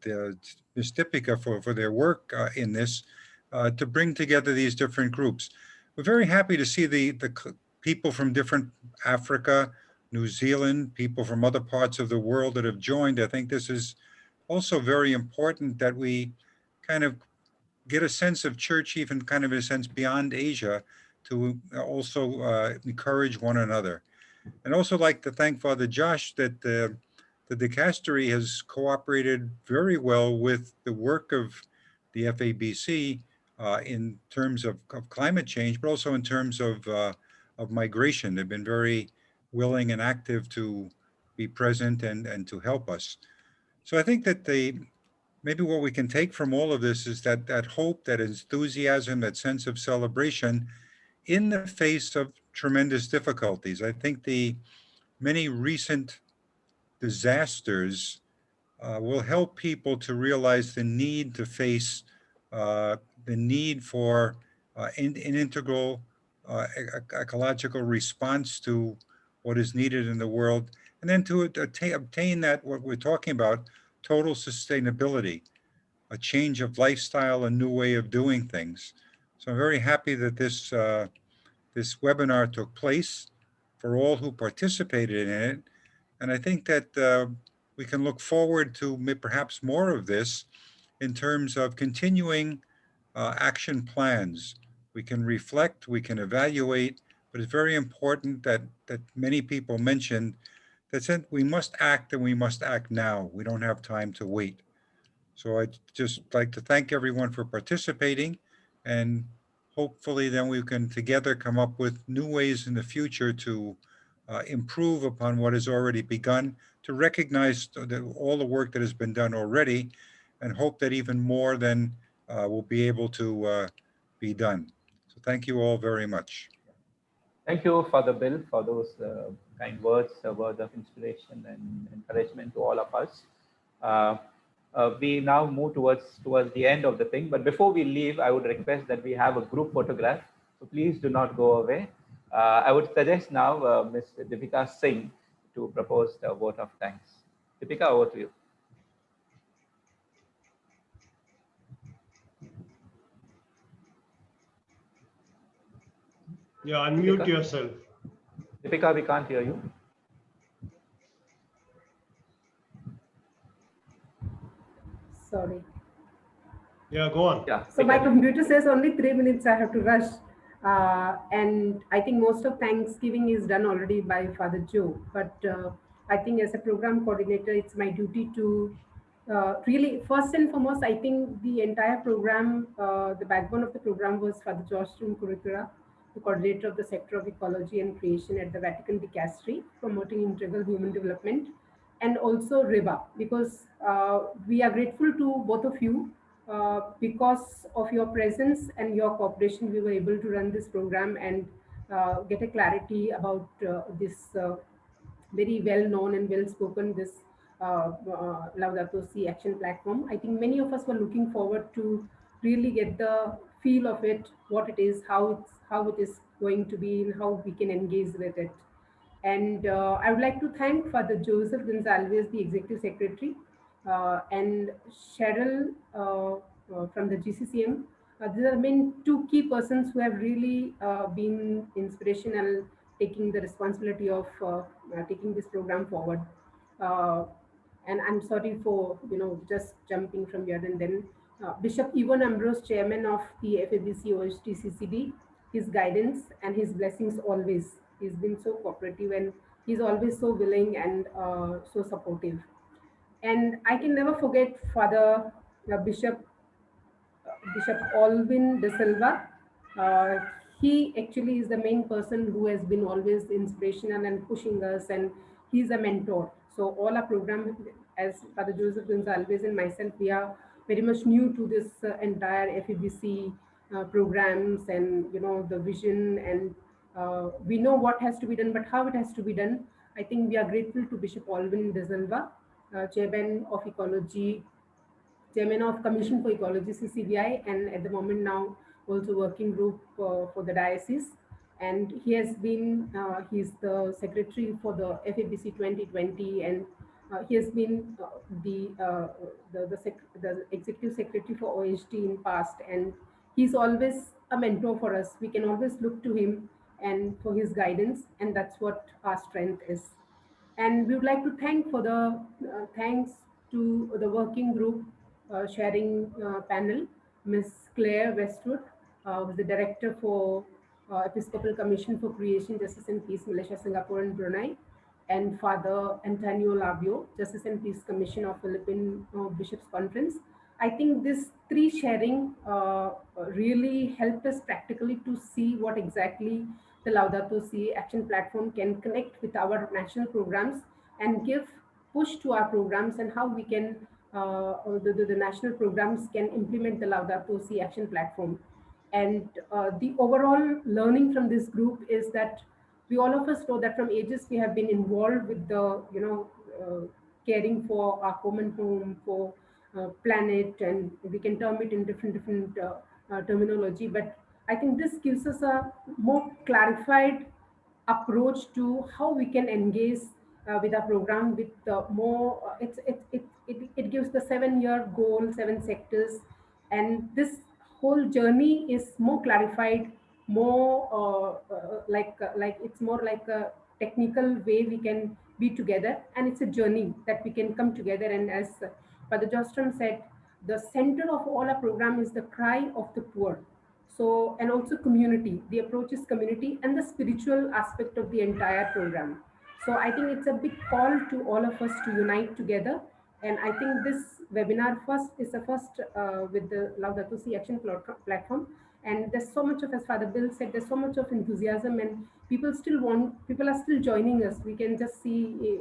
Ms. Tipika for their work in this to bring together these different groups. We're very happy to see the people from different Africa, New Zealand, people from other parts of the world that have joined. I think this is also very important that we kind of get a sense of church, even kind of in a sense beyond Asia, to also encourage one another. And also like to thank Father Josh that the dicastery has cooperated very well with the work of the FABC in terms of climate change, but also in terms of migration. They've been very willing and active to be present and to help us. So I think that maybe what we can take from all of this is that hope, that enthusiasm, that sense of celebration in the face of tremendous difficulties. I think the many recent disasters will help people to realize the need to face the need for an integral ecological response to what is needed in the world, and then to obtain that, what we're talking about, total sustainability, a change of lifestyle, a new way of doing things. So I'm very happy that this webinar took place for all who participated in it. And I think that we can look forward to perhaps more of this in terms of continuing action plans. We can reflect, we can evaluate, but it's very important that many people mentioned that we must act, and we must act now. We don't have time to wait. So I'd just like to thank everyone for participating, and hopefully then we can together come up with new ways in the future to improve upon what has already begun, to recognize all the work that has been done already, and hope that even more then will be able to be done. So thank you all very much. Thank you, Father Bill, for those kind words, words of inspiration and encouragement to all of us. We now move towards the end of the thing, but before we leave, I would request that we have a group photograph. So please do not go away. I would suggest now Ms. Deepika Singh to propose the vote of thanks. Deepika, over to you. Yeah, unmute yourself. Deepika, we can't hear you. Sorry. Yeah, go on. Yeah. So my computer says only 3 minutes I have to rush. And I think most of Thanksgiving is done already by Father Joe. But I think as a program coordinator, it's my duty to really, first and foremost, I think the entire program, the backbone of the program was Father Josh Kurikura, the coordinator of the sector of ecology and creation at the Vatican Dicastery, promoting integral human development, and also RIBA, because we are grateful to both of you. Because of your presence and your cooperation, we were able to run this program and get a clarity about this very well-known and well-spoken, this Laudatosi action platform. I think many of us were looking forward to really get the feel of it, what it is, how it is going to be, and how we can engage with it. And I would like to thank Father Joseph Gonzalez, the Executive Secretary, and Cheryl from the GCCM. These are the main two key persons who have really been inspirational, taking the responsibility of taking this program forward. And I'm sorry for just jumping from here and then. Bishop Evan Ambrose, Chairman of the FABC OHTCCD, his guidance and his blessings always. He's been so cooperative and he's always so willing and so supportive. And I can never forget Father Bishop Alvin De Silva. He actually is the main person who has been always inspirational and pushing us, and he's a mentor. So all our program, as Father Joseph Gonzalez and myself, we are very much new to this entire FEBC programs and the vision, and we know what has to be done, but how it has to be done. I think we are grateful to Bishop Alvin De Silva, Chairman of Ecology, Chairman of Commission for Ecology, CCBI, and at the moment now also working group for the diocese. And he has been, he's the secretary for the FABC 2020, and he has been the executive secretary for OHT in past, and he's always a mentor for us. We can always look to him and for his guidance, and that's what our strength is. And we would like to thank for the thanks to the working group sharing panel, Ms. Claire Westwood, the director for Episcopal Commission for Creation, Justice and Peace, Malaysia, Singapore, and Brunei, and Father Antonio Labio, Justice and Peace Commission of Philippine Bishops Conference. I think this three sharing really helped us practically to see what exactly the Laudato Si action platform can connect with our national programs, and give push to our programs and how we can, the national programs can implement the Laudatosi action platform. And the overall learning from this group is that we all of us know that from ages we have been involved with the, caring for our common home, for planet, and we can term it in different terminology. But I think this gives us a more clarified approach to how we can engage with our program with more. It gives the 7-year goal, 7 sectors, and this whole journey is more clarified, more like it's more like a technical way we can be together, and it's a journey that we can come together. And as Father Jostrom said, the center of all our program is the cry of the poor. So, and also community. The approach is community and the spiritual aspect of the entire program. So I think it's a big call to all of us to unite together. And I think this webinar first is the first with the Laudatosi Action platform. And there's so much of, as Father Bill said, there's so much of enthusiasm, and people are still joining us. We can just see